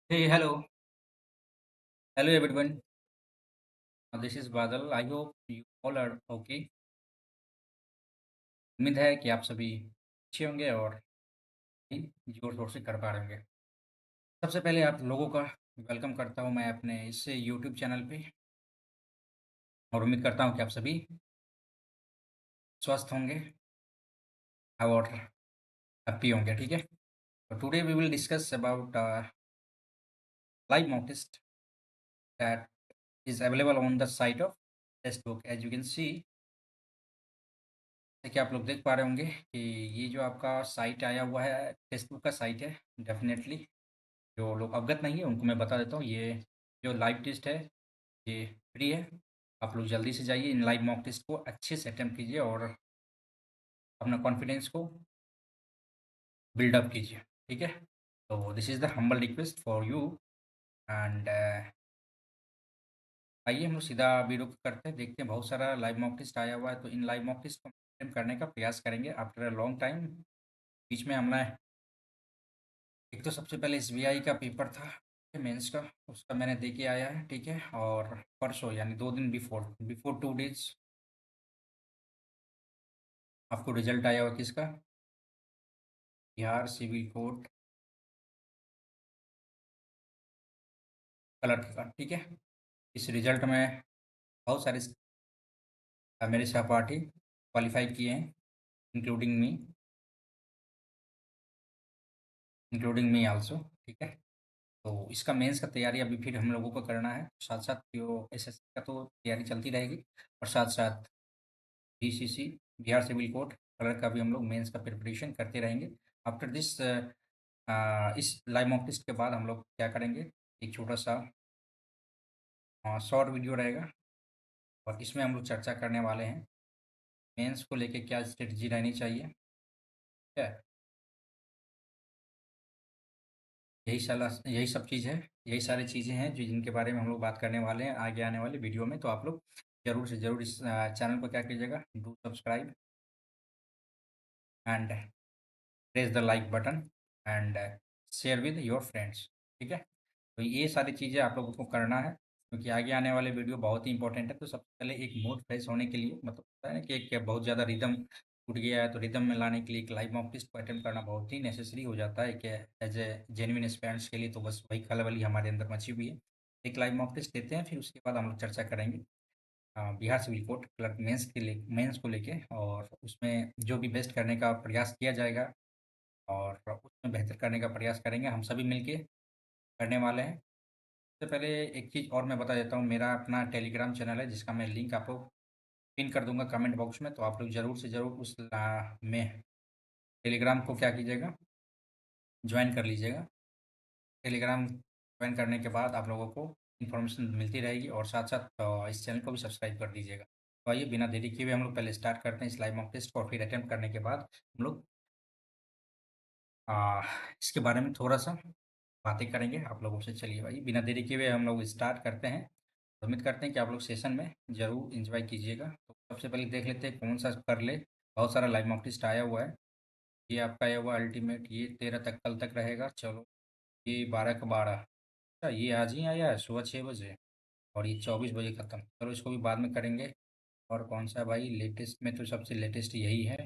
Hey, hello everyone. This is Badal. I hope you all are okay. उम्मीद है कि आप सभी अच्छे होंगे और जोर शोर से कर पा रहे होंगे। सबसे पहले आप लोगों का वेलकम करता हूं मैं अपने इस यूट्यूब चैनल पे और उम्मीद करता हूं कि आप सभी स्वस्थ होंगे और हैप्पी होंगे, ठीक है। तो today we will discuss about live mock test that is available on the site of Testbook. As you can see, देखिए आप लोग देख पा रहे होंगे कि ये जो आपका साइट आया हुआ है टेस्ट बुक का साइट है। डेफिनेटली जो लोग अवगत नहीं है उनको मैं बता देता हूँ, ये जो लाइव टेस्ट है ये फ्री है। आप लोग जल्दी से जाइए, इन लाइव मॉक टेस्ट को अच्छे से अटेम्प्ट कीजिए और अपना कॉन्फिडेंस को बिल्डअप कीजिए, ठीक है। तो this is the humble request for you and आइए हम लोग सीधा वीडियो को करते हैं, देखते हैं। बहुत सारा लाइव मॉक टेस्ट आया हुआ है, तो इन लाइव मॉक टेस्ट को attempt करने का प्रयास करेंगे आफ्टर अ लॉन्ग टाइम। बीच में हमने एक तो सबसे पहले एसबीआई का पेपर था मेंस का, उसका मैंने दे के आया है, ठीक है। और परसों यानी 2 दिन बिफोर बिफोर 2 डेज आपको रिजल्ट आया हुआ किसका, बिहार सिविल कोड क्लर्क का, ठीक है। इस रिजल्ट में बहुत सारे मेरे सहपाठी क्वालिफाई किए हैं, including me including me also, ठीक है। तो इसका मेंस का तैयारी अभी फिर हम लोगों को करना है, साथ साथ जो एसएससी का तो तैयारी चलती रहेगी और साथ साथ BCC Bihar civil court clerk का भी हम लोग मेंस का प्रिपरेशन करते रहेंगे। आफ्टर दिस इस लाइव मॉक टेस्ट के बाद हम लोग क्या करेंगे, एक छोटा सा शॉर्ट वीडियो रहेगा और इसमें हम लोग चर्चा करने वाले हैं मेंस को लेके क्या स्ट्रेटजी रहनी चाहिए, ठीक है। यही सब चीज़ है, यही सारी चीज़ें हैं जो जिनके बारे में हम लोग बात करने वाले हैं आगे आने वाले वीडियो में। तो आप लोग ज़रूर से ज़रूर इस चैनल को क्या कीजिएगा, do subscribe and press the like button and share with your friends, ठीक है। तो ये सारी चीज़ें आप लोगों को करना है क्योंकि आगे आने वाले वीडियो बहुत ही इंपॉर्टेंट है। तो सबसे पहले एक मूड फ्रेश होने के लिए, मतलब होता है ना कि एक बहुत ज़्यादा रिदम टूट गया है, तो रिदम में लाने के लिए एक लाइव मॉक टेस्ट को अटेम्प्ट करना बहुत ही नेसेसरी हो जाता है कि एज ए जेन्युइन एस्पिरेंट्स के लिए। तो बस वही खलबली हमारे अंदर मची हुई है। एक लाइव मॉक टेस्ट देते हैं, फिर उसके बाद हम लोग चर्चा करेंगे Bihar civil court clerk mains को लेके, और उसमें जो भी बेस्ट करने का प्रयास किया जाएगा और उसमें बेहतर करने का प्रयास करेंगे, हम सभी मिलके करने वाले हैं। सबसे पहले एक चीज़ और मैं बता देता हूँ, मेरा अपना टेलीग्राम चैनल है जिसका मैं लिंक आपको पिन कर दूंगा कमेंट बॉक्स में। तो आप लोग ज़रूर से ज़रूर उस में टेलीग्राम को क्या कीजिएगा, ज्वाइन कर लीजिएगा। टेलीग्राम ज्वाइन करने के बाद आप लोगों को इन्फॉर्मेशन मिलती रहेगी और साथ साथ इस चैनल को भी सब्सक्राइब कर दीजिएगा। तो आइए बिना देरी किए हुए हम लोग पहले स्टार्ट करते हैं इस लाइव मॉक टेस्ट को, और फिर अटेम्प्ट करने के बाद हम लोग आ, इसके बारे में थोड़ा सा बातें करेंगे आप लोगों से। चलिए भाई बिना देरी किए हुए हम लोग स्टार्ट करते हैं। उम्मीद करते हैं कि आप लोग सेशन में ज़रूर एंजॉय कीजिएगा। तो सबसे पहले देख लेते हैं कौन सा कर ले। बहुत सारा लाइव मॉक टेस्ट आया हुआ है। ये आपका आया हुआ अल्टीमेट, ये 13 तक कल तक रहेगा। चलो ये 12 का 12, अच्छा ये आज ही आया है सुबह 6 बजे, और ये 24 बजे ख़त्म। चलो इसको भी बाद में करेंगे। और कौन सा भाई लेटेस्ट में, तो सबसे लेटेस्ट यही है।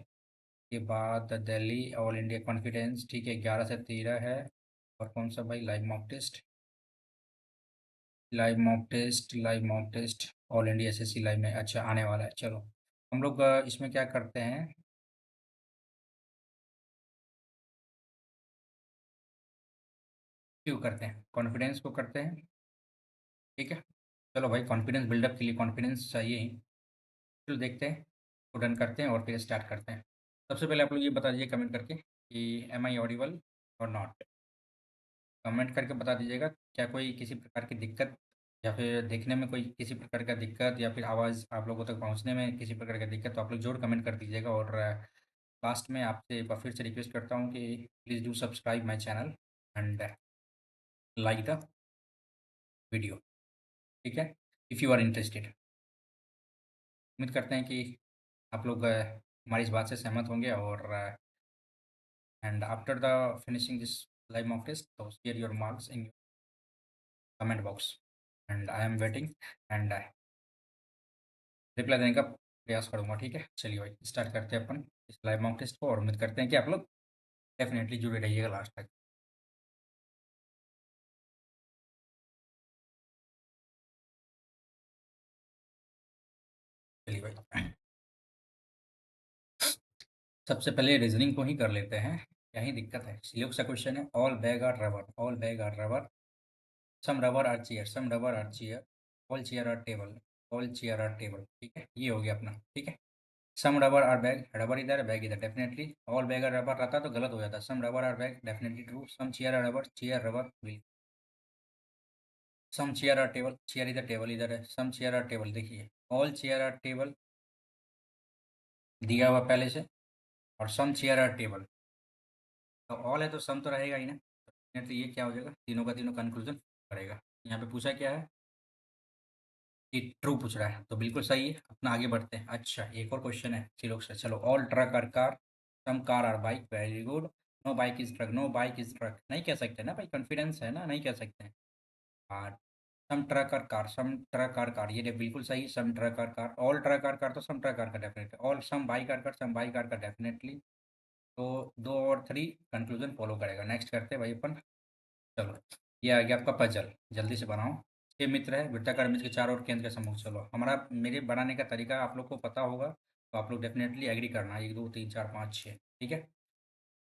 के बाद दिल्ली ऑल इंडिया कॉन्फिडेंस, ठीक है, 11 से 13 है। और कौन सा भाई, live mock test all India SSC live में, अच्छा आने वाला है। चलो हम लोग इसमें क्या करते हैं, क्यों करते हैं, कॉन्फिडेंस को करते हैं, ठीक है। चलो भाई कॉन्फिडेंस बिल्डअप के लिए कॉन्फिडेंस चाहिए ही। चलो देखते हैं, तो डन करते हैं और फिर स्टार्ट करते हैं। सबसे पहले आप लोग ये बता दीजिए कमेंट करके कि एम आई ऑडिबल और नॉट। कमेंट करके बता दीजिएगा क्या कोई किसी प्रकार की दिक्कत, या फिर देखने में कोई किसी प्रकार का दिक्कत, या फिर आवाज़ आप लोगों तक पहुंचने में किसी प्रकार का दिक्कत, तो आप लोग ज़रूर कमेंट कर दीजिएगा। और लास्ट में आपसे एक बार फिर से रिक्वेस्ट करता हूँ कि please do subscribe my channel and like the video, ठीक है, इफ़ यू आर इंटरेस्टेड। उम्मीद करते हैं कि आप लोग हमारी इस बात से सहमत होंगे। और and after the finishing this live mock test, तो share your marks in comment box, and I am waiting, and reply देने का प्रयास करूँगा। ठीक है, चलिए भाई स्टार्ट करते हैं अपन इस लाइव मॉक टेस्ट को, और उम्मीद करते हैं कि आप लोग डेफिनेटली जुड़े रहिएगा लास्ट तक। चलिए भाई, सबसे पहले रीजनिंग को ही कर लेते हैं, क्या ही दिक्कत है। सिल्क सा क्वेश्चन है, all bag are rubber, all bag are rubber, some rubber are chair, some rubber are chair, all chair are table, all chair are table. ठीक है, ये हो गया अपना। ठीक है, some rubber are bag, rubber इधर है बैग इधर, definitely all bag are rubber रहता तो गलत हो जाता। Some rubber are bag, definitely true. Some chair are rubber, chair rubber, बिल्कुल। Some chair are table, chair इधर टेबल इधर है, सम चेयर आर टेबल, देखिए ऑल चेयर आर टेबल दिया हुआ पहले से, और सम चेयर आर टेबल, तो ऑल है तो सम तो रहेगा ही ना, तो ये क्या हो जाएगा, तीनों का तीनों कंक्लूजन करेगा। यहाँ पे पूछा क्या है कि ट्रू पूछ रहा है, तो बिल्कुल सही है। अपना आगे बढ़ते हैं। अच्छा, एक और क्वेश्चन है सिलोक से, चलो। All truck are car, some car are bike, very good. No bike is truck, no bike is truck नहीं कह सकते ना भाई, कॉन्फिडेंस है ना, नहीं कह सकते हैं। हाँ, some truck are car, some truck are car, ये बिल्कुल सही। Some truck are car, all truck are car तो some truck are car definitely, all some bike are car, some bike are car definitely. तो दो और three conclusion follow करेगा। Next करते हैं भाई अपन, चलो। ये आ गया आपका पजल, जल्दी से बनाओ। छह मित्र है, वृत्ताकार मित्र के चार और केंद्र का समूह। चलो, हमारा मेरे बनाने का तरीका आप लोग को पता होगा, तो आप लोग डेफिनेटली एग्री करना। एक दो तीन चार पाँच छः, ठीक है।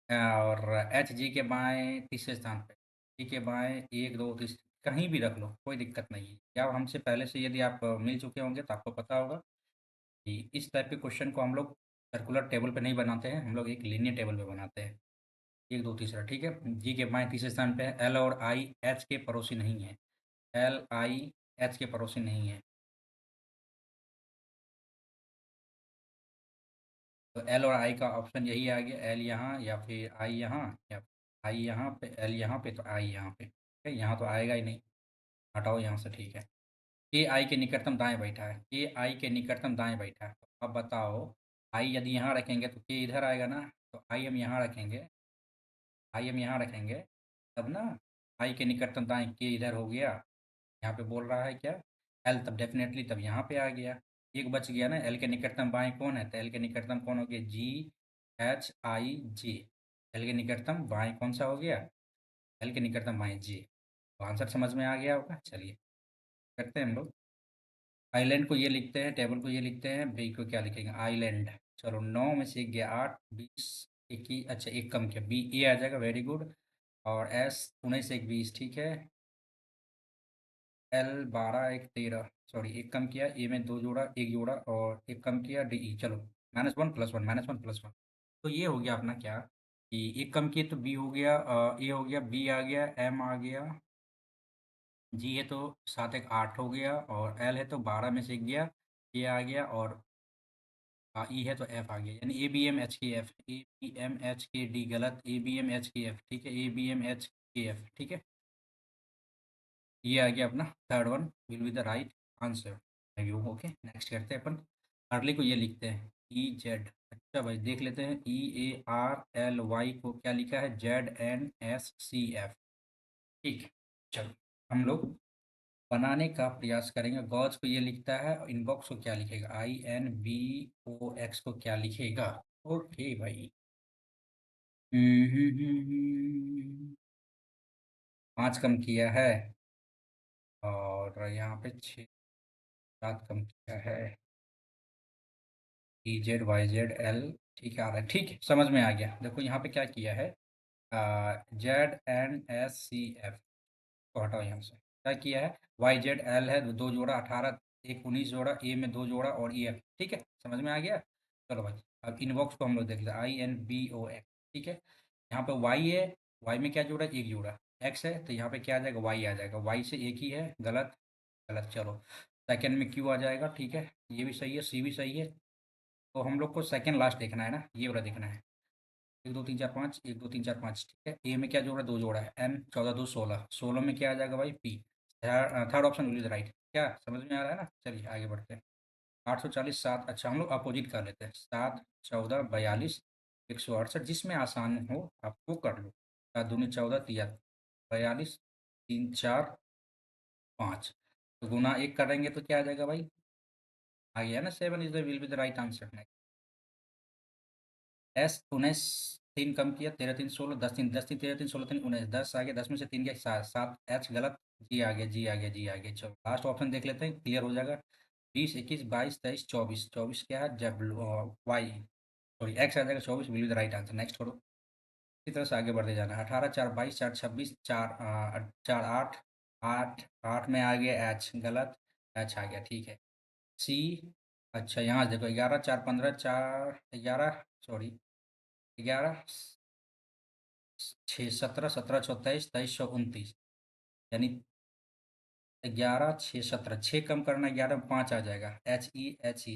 और एच जी के बाएं तीसरे स्थान पे, जी के बाएं एक दो तीसरे, कहीं भी रख लो, कोई दिक्कत नहीं है। या हमसे पहले से यदि आप मिल चुके होंगे तो आपको पता होगा कि इस टाइप के क्वेश्चन को हम लोग सर्कुलर टेबल पे नहीं बनाते हैं, हम लोग एक लीनियर टेबल पे बनाते हैं। एक दो तीसरा, ठीक है। जी के बाएं तीसरे स्थान पे है। एल और आई एच के पड़ोसी नहीं है, एल आई एच के पड़ोसी नहीं है। तो एल और आई का ऑप्शन यही आ गया, एल यहाँ या फिर आई यहाँ, या आई यहाँ पे एल यहाँ पे तो आई यहाँ पे, ठीक है। यहाँ तो आएगा ही नहीं, हटाओ यहाँ से, ठीक है। के आई के निकटतम दाएं बैठा है, के आई के निकटतम दाएं बैठा है। तो अब बताओ, आई यदि यहाँ रखेंगे तो के इधर आएगा ना, तो आई हम यहाँ रखेंगे, आई हम यहाँ रखेंगे, तब ना आई के निकटतम दाएं के इधर हो गया। यहाँ पे बोल रहा है क्या, एल, तब डेफिनेटली तब यहाँ पे आ गया। एक बच गया ना, एल के निकटतम बाएं कौन है, तो एल के निकटतम कौन हो गया, जी एच आई जे। एल के निकटतम बाएं कौन सा हो गया, एल के निकटतम बाएं जी। तो आंसर समझ में आ गया होगा। चलिए करते हैं हम लोग। आइलैंड को ये लिखते हैं, टेबल को ये लिखते हैं, बी को क्या लिखेंगे, आइलैंड। चलो, 9 में से एक गया 8, 20, 21, अच्छा एक कम किया, बी ए आ जाएगा, वेरी गुड। और एस 19 से एक 20, ठीक है। एल 12 एक 13, सॉरी एक कम किया, ए में दो जोड़ा एक जोड़ा और एक कम किया, डी ई, चलो -1 +1, -1 +1। तो ये हो गया अपना क्या, कि एक कम किए तो बी हो गया, ए हो गया, बी आ गया, एम आ गया, जी है तो 7 एक 8 हो गया, और एल है तो 12 में से एक गया, ए आ गया, और ई है तो एफ आ गया, यानी A B M H K F, A B M H K D गलत, A B M H K F, ठीक है, A B M H K F, ठीक है। ये आ गया अपना third one will be the right answer. You okay, next करते हैं अपन। अर्ली को ये लिखते हैं ई जेड, अच्छा भाई देख लेते हैं, E A R L Y को क्या लिखा है, Z N S C F, ठीक है। चलो, हम लोग बनाने का प्रयास करेंगे। गॉज को ये लिखता है, और इनबॉक्स को क्या लिखेगा, I N B O X को क्या लिखेगा। ओके भाई, 5 कम किया है, और यहाँ पे 6 7 कम किया है, E Z Y Z L, ठीक है आ रहा है, ठीक है समझ में आ गया। देखो यहाँ पे क्या किया है, Z N S C F को हटाओ यहाँ से, क्या किया है, वाई जेड एल है दो जोड़ा 18, एक 19 जोड़ा, ए में दो जोड़ा और ई एफ, ठीक है समझ में आ गया। चलो भाई, अब इनबॉक्स को हम लोग देख लेते हैं, I N B O X, ठीक है। यहाँ पे वाई है, वाई में क्या जोड़ा, एक जोड़ा, एक्स है तो यहाँ पे क्या आ जाएगा, वाई आ जाएगा, वाई से एक ही है, गलत, गलत। चलो, सेकेंड में क्यू आ जाएगा, ठीक है, ये भी सही है, सी भी सही है। तो हम लोग को सेकंड लास्ट देखना है ना, ये वाला देखना है, एक दो तीन चार पाँच, एक दो तीन चार पाँच, ठीक है। ए में क्या जोड़ा, दो जोड़ा है, एन 14 2 16, 16 में क्या आ जाएगा भाई, P. Third option will be the right, क्या समझ में आ रहा है ना। चलिए आगे बढ़ते हैं। 840 7, अच्छा हम लोग अपोजिट कर लेते हैं, 7 14 42 168, जिसमें आसान हो आपको कर लो। 7 दूनी 14 तिया 42, 3 4 5। तो गुना 1 करेंगे तो क्या आ जाएगा भाई? आ गया ना, 7 is the will be the right answer. S 19, 3 कम किया, 13 3 16, 10 3, 10 3 13 3 16 3 19, 10 आ गया, 10 में से 3 गया, 7 7, एच गलत, जी आ गया, जी आ गया, जी आ गया। चलो लास्ट ऑप्शन देख लेते हैं, क्लियर हो जाएगा। 20 21 22 23 24, 24 क्या है? जब वाई, सॉरी एक्स आ जाएगा, 24 will be the right answer. Next करो, इसी तरह से आगे बढ़ते जाना है। 18 4 22 4 26 4 4 8 8 8 में आ गया एच गलत, एच आ गया, ठीक है। सी, अच्छा यहाँ से देखो, 11 4 15 4 11, सॉरी 11 6 17 17 24 23 29, यानी 11 6 17, 6 कम करना, 11 में 5 आ जाएगा, H E H E.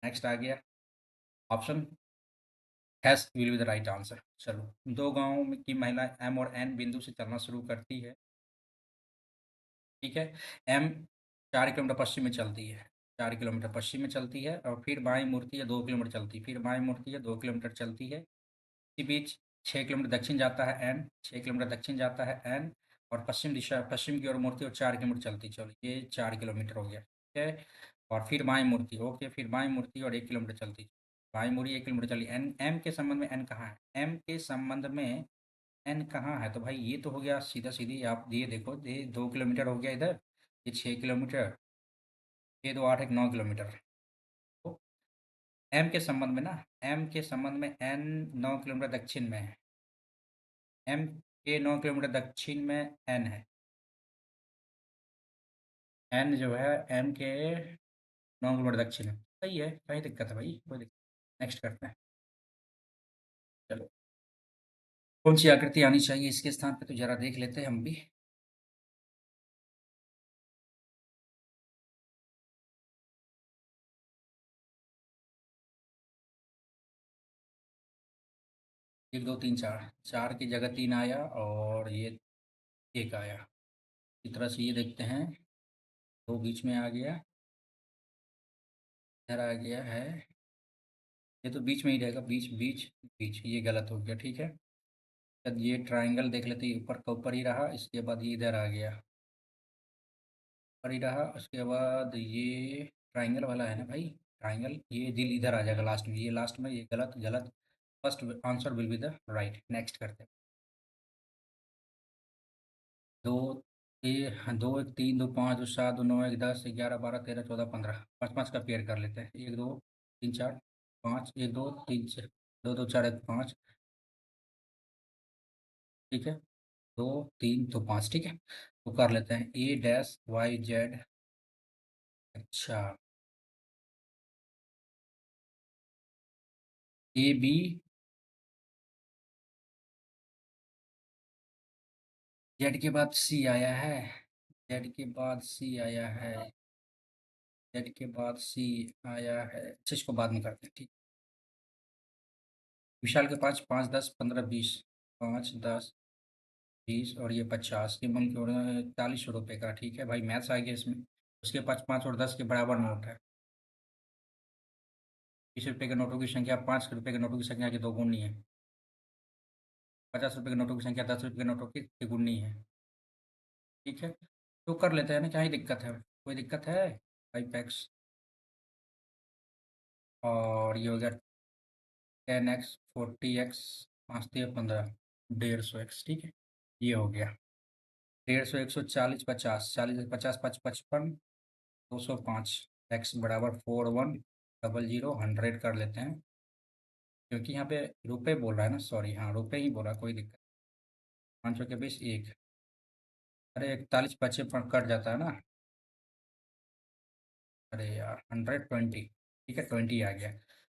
Next आ गया option, hash will be the right answer. चलो, दो गांवों में की महिला एम और एन बिंदु से चलना शुरू करती है, ठीक है। एम 4 किलोमीटर पश्चिम में चलती है, 4 किलोमीटर पश्चिम में चलती है, और फिर बाएं मुड़ती है, 2 किलोमीटर चलती है, फिर बाएं मुड़ती है, 2 किलोमीटर चलती है। इसी बीच 6 किलोमीटर दक्षिण जाता है एन, 6 किलोमीटर दक्षिण जाता है एन, और पश्चिम दिशा, पश्चिम की ओर मुड़ती है, और 4 किलोमीटर चलती। चलो ये 4 किलोमीटर हो गया, ठीक है। और फिर बाएं मुड़ती, ओके, फिर बाएं मुड़ती और 1 किलोमीटर चलती। बाएं मुड़ी 1 किलोमीटर चली। एन, एम के संबंध में एन कहाँ है? एम के संबंध में एन कहाँ है? तो भाई ये तो हो गया सीधा सीधी, आप ये देखो, ये 2 किलोमीटर हो गया इधर, ये 6 किलोमीटर, ये दो 8 1 9 किलोमीटर। तो एम के संबंध में ना, एम के संबंध में एन 9 किलोमीटर दक्षिण में है, एम के 9 किलोमीटर दक्षिण में एन है। एन जो है एम के 9 किलोमीटर दक्षिण है, सही है, कहीं दिक्कत है भाई? कोई दिक्कत। नेक्स्ट करते हैं। चलो, कौन सी आकृति आनी चाहिए इसके स्थान पे, तो जरा देख लेते हैं हम भी। 1 2 3 4, 4 की जगह 3 आया, और ये 1 आया। इस तरह से ये देखते हैं, दो बीच में आ गया, इधर आ गया है, ये तो बीच में ही रहेगा, बीच बीच बीच, ये गलत हो गया, ठीक है। तब ये ट्रायंगल देख लेते हैं, ऊपर का ऊपर ही रहा, इसके बाद ये इधर आ गया, ऊपर ही रहा, उसके बाद ये ट्रायंगल वाला है ना भाई, ट्रायंगल, ये दिल इधर आ जाएगा लास्ट में, ये लास्ट में, ये गलत गलत। First answer will be the right. Next करते हैं। दो, ये हाँ, 2 1 3 2 5 2 7 2 9 1 10 11 12 13 14 15, पाँच पाँच का पेयर कर लेते हैं, 1 2 3 4 5, 1 2 3 4, 2 2 4 1 5, ठीक है, 2 3 2 5, ठीक है। तो कर लेते हैं, ए डैश वाई जेड, अच्छा, ए बी, जेड के बाद सी आया है, जेड के बाद सी आया है, जेड के बाद सी आया है, अच्छा इसको बाद में करते हैं, ठीक। विशाल के पास 5 10 15 20, 5 10 20 और ये 50, ये मन के 41 रुपये का, ठीक है भाई, मैथ्स आ गया इसमें। उसके पास 5 और 10 के बराबर नोट है। 20 रुपये के नोटों की संख्या 5 रुपये के नोटों की संख्या की दोगुनी है। 50 रुपये के नोटों की संख्या 10 रुपये के नोटों की तिगुनी है, ठीक है। तो कर लेते हैं ना, क्या ही दिक्कत है? कोई दिक्कत है? 5x, और ये हो गया 10x 40x, 5 3 15, 150x, ठीक है। ये हो गया 150, 140 50, 40 50 5 55, 205, x बराबर 4100 कर लेते हैं, क्योंकि यहाँ पे रुपए बोल रहा है ना, सॉरी, हाँ रुपए ही बोल रहा है, कोई दिक्कत। 500 के बीस एक, अरे 41 55 कट जाता है ना, अरे यार 120, ठीक है, 20 आ गया।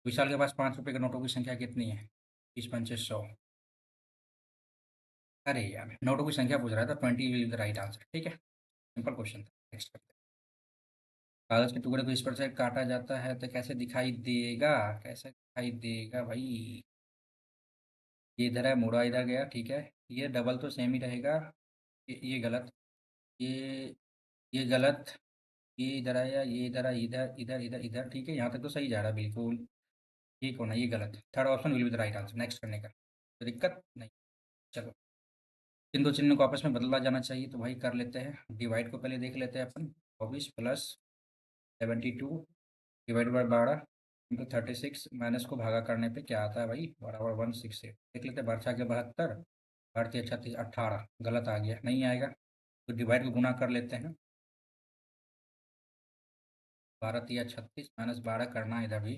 विशाल के पास 5 रुपये के नोटों की संख्या कितनी है? 20 5 100, अरे यार नोटों की संख्या पूछ रहा था, 20 विल द राइट आंसर, ठीक है, सिंपल क्वेश्चन था। नेक्स्ट करते हैं। कागज के टुकड़े को इस पर से काटा जाता है तो कैसे दिखाई देगा? कैसे दिखाई देगा भाई? ये इधर है, मुड़ा इधर गया, ठीक है, ये डबल तो सेम ही रहेगा, ये गलत, ये ये गलत, ये इधर आया, ये इधर आया, इधर इधर इधर इधर, ठीक है, यहाँ तक तो सही जा रहा है बिल्कुल। ये कौन है? ये गलत, third option will be the right answer. Next करने का, तो दिक्कत नहीं। चलो, इन दो चिन्हों को आपस में बदला जाना चाहिए, तो भाई कर लेते हैं। डिवाइड को पहले देख लेते हैं अपन। 24 plus 72 divide by 12 into 36 minus को भागा करने पे क्या आता है भाई, बराबर 168। देख लेते हैं, बारह के 72, भारतीय 36 18, गलत आ गया, नहीं आएगा। तो डिवाइड को गुना कर लेते हैं। 12 36 माइनस 12 करना है इधर भी,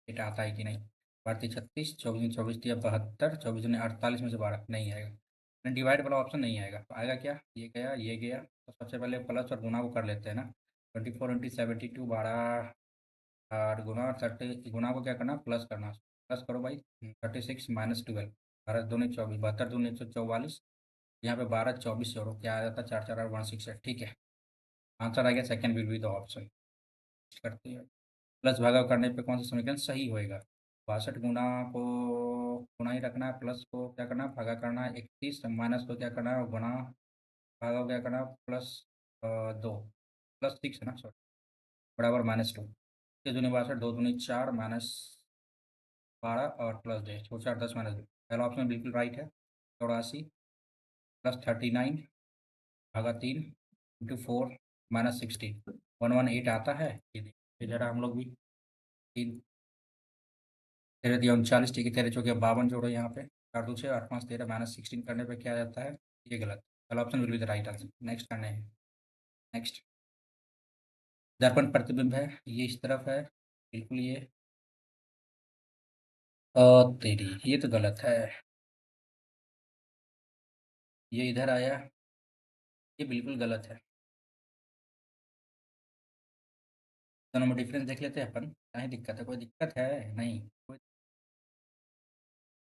डेटा आता है कि नहीं। भारतीय 36, 24 24 72, 24 48 में से 12 नहीं आएगा। डिवाइड वाला ऑप्शन नहीं आएगा, तो आएगा क्या, ये गया ये गया। तो सबसे पहले प्लस और गुना को कर लेते हैं ना। 24 × 72 12, और गुना 30, गुना को क्या करना, प्लस करना। प्लस करो भाई। 36 माइनस 12, 12 दूनी 24, 72 दूनी 144। यहाँ पे 12 24 जोड़ो, क्या आ जाता है, 4 4 और 168। ठीक है, आंसर आ गया, second will be the option. करते हैं। प्लस भागा करने पे कौन सा समीकरण सही होएगा। 62 गुना को गुना ही रखना है, प्लस को क्या करना है, भागा करना है। 31 माइनस को क्या करना है, गुना, भागा को क्या करना है, प्लस 2, प्लस 6 है ना, सॉरी, बराबर -2। 6 दूनी 62, 2 दूनी 4 माइनस 12 और प्लस 2, 4 4 10 माइनस 2। पहला ऑप्शन बिल्कुल राइट है। 84 प्लस 39 भागा 3 इंटू 4 माइनस 16, 118 आता है। ये देखिए जरा हम लोग भी। 3 तेरह दिया 39, ठीक है, 13 × 4 = 52 जोड़ो यहाँ पे। 4 2 6 8 5 13 -16 करने पे क्या जाता है, ये गलत। पहला option will be the right answer. Next करने हैं। नेक्स्ट, दर्पण प्रतिबिंब है, ये इस तरफ है, बिल्कुल ये। तेरी, ये तो गलत है। ये इधर आया, ये बिल्कुल गलत है। दोनों में डिफरेंस देख लेते हैं अपन, कहीं दिक्कत है, कोई दिक्कत है नहीं कोई।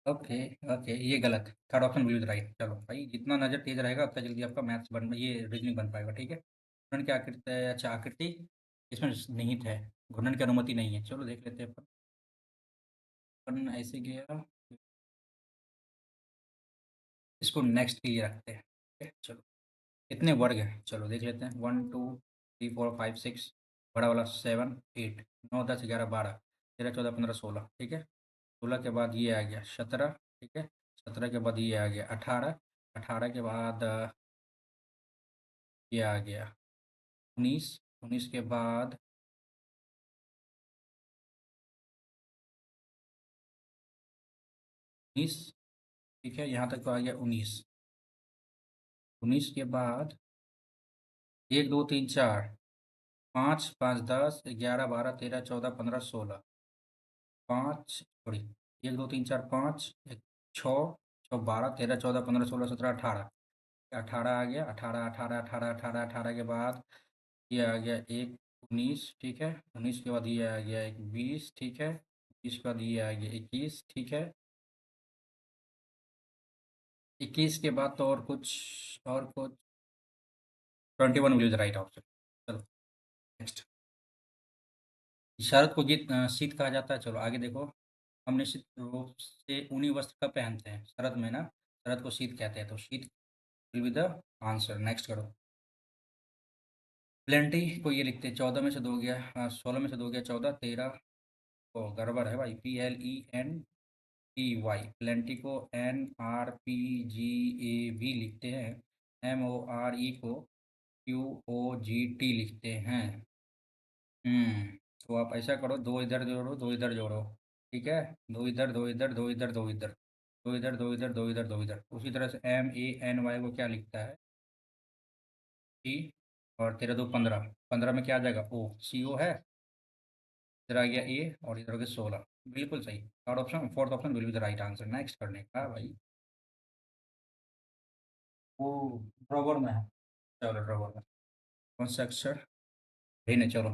ओके, ओके, ये गलत। Third option will be the right. चलो भाई, जितना नज़र तेज रहेगा उतना जल्दी आपका मैथ्स बन, ये रीजनिंग बन पाएगा। ठीक है, घूर्णन की आकृति है, अच्छा आकृति इसमें निहित है, घूर्णन की अनुमति नहीं है। चलो देख लेते हैं अपन। अपन ऐसे गया, इसको नेक्स्ट के लिए रखते हैं। ठीक है, चलो कितने वर्ग हैं, चलो देख लेते हैं। 1 2 3 4 5 6, बड़ा वाला 7 8 9 10 11 12 13 14 15 16। ठीक है, 16 के बाद ये आ गया 17। ठीक है, 17 के बाद ये आ गया 18, 18 के बाद ये आ गया 19, 19 के बाद 19। ठीक है, यहाँ तक तो आ गया 19। 19 के बाद 1 2 3 4 5 5 10 11 12 13 14 15 16, 5 सॉरी, 1 2 3 4 5 छः, 6 12 13 14 15 16 17 18, 18 आ गया। 18 18 18 18 18 के बाद ये आ गया एक 19। ठीक है, 19 के बाद ये आ गया एक 20। ठीक है, 20 के बाद ये आ गया 21। ठीक है, 21 के बाद तो और कुछ 21 विल द राइट ऑप्शन। चलो नेक्स्ट। शरद को शीत कहा जाता है। चलो आगे देखो। हम निश्चित रूप से ऊनी वस्त्र कब पहनते हैं, शरद में ना, शरद को शीत कहते हैं, तो शीत will be the answer. Next करो। प्लेंटी को ये लिखते हैं, 14 में से 2 गया, 16 में से 2 गया 14, 13। ओ गड़बड़ है भाई, PLENTY, प्लेंटी को NRPGAV लिखते हैं, MORE को QOGT लिखते हैं। तो आप ऐसा करो, दो इधर जोड़ो, दो इधर जोड़ो। ठीक है, दो इधर, दो इधर, दो इधर, दो इधर, दो इधर, दो इधर, दो इधर, दो इधर। उसी तरह से MANY को क्या लिखता है, T। और 13 2 15, 15 में क्या आ जाएगा, CO है। इधर आ गया A और इधर हो गया 16। बिल्कुल सही। Third option, fourth option will be the right answer. Next करने का भाई। वो ड्रॉवर में है। चलो ड्रॉवर में कौन सा अक्षर, भी नहीं, चलो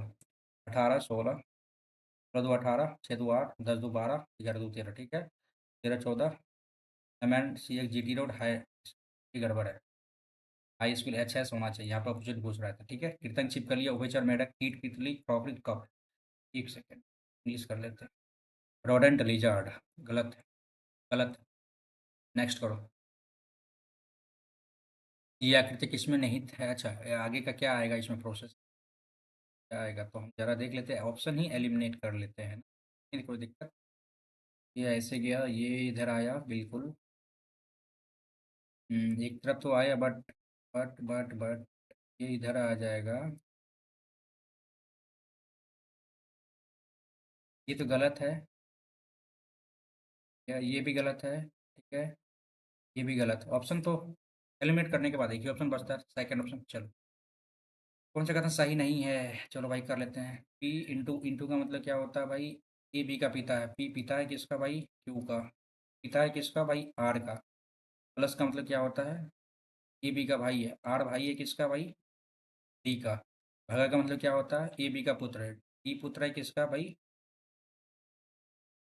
18 16, 16 2 18, 6 2 8, 10 2 12, 11 2 13। ठीक है, 13 14, MNCX GT रोड है, ये गड़बड़ है। हाई स्कूल HS होना चाहिए, यहाँ पर ऑपोजिट पूछ रहा था। ठीक है, कीर्तन छिप कर लिया, उभयचर मेढक कीट तितली क्रॉकरी कप। एक सेकेंड, इंग्लिश कर लेते हैं। रोडेंट लिजार्ड, गलत है, गलत है। नेक्स्ट करो। ये आकृति किसमें निहित है, अच्छा आगे का क्या आएगा इसमें प्रोसेस, क्या आएगा, तो हम जरा देख लेते हैं, ऑप्शन ही एलिमिनेट कर लेते हैं। नहीं कोई दिक्कत। ये ऐसे गया, ये इधर आया बिल्कुल। एक तरफ तो आया, बट ये इधर आ जाएगा। ये तो गलत है। या ये भी गलत है, ठीक है। ये भी गलत है। ऑप्शन तो एलिमिनेट करने के बाद एक ही ऑप्शन बचता है, सेकंड ऑप्शन। चलो, कौन सा कथन सही नहीं है? चलो भाई कर लेते हैं। पी इंटू इंटू का मतलब क्या होता है भाई? ए बी का पिता है। पी पिता है किसका भाई? क्यू का। पिता है किसका भाई? आर का। प्लस का मतलब क्या होता है? ए बी का भाई है। आर भाई है किसका भाई? डी का। भगा का मतलब क्या होता है? ए बी का पुत्र है। डी पुत्र है किसका भाई?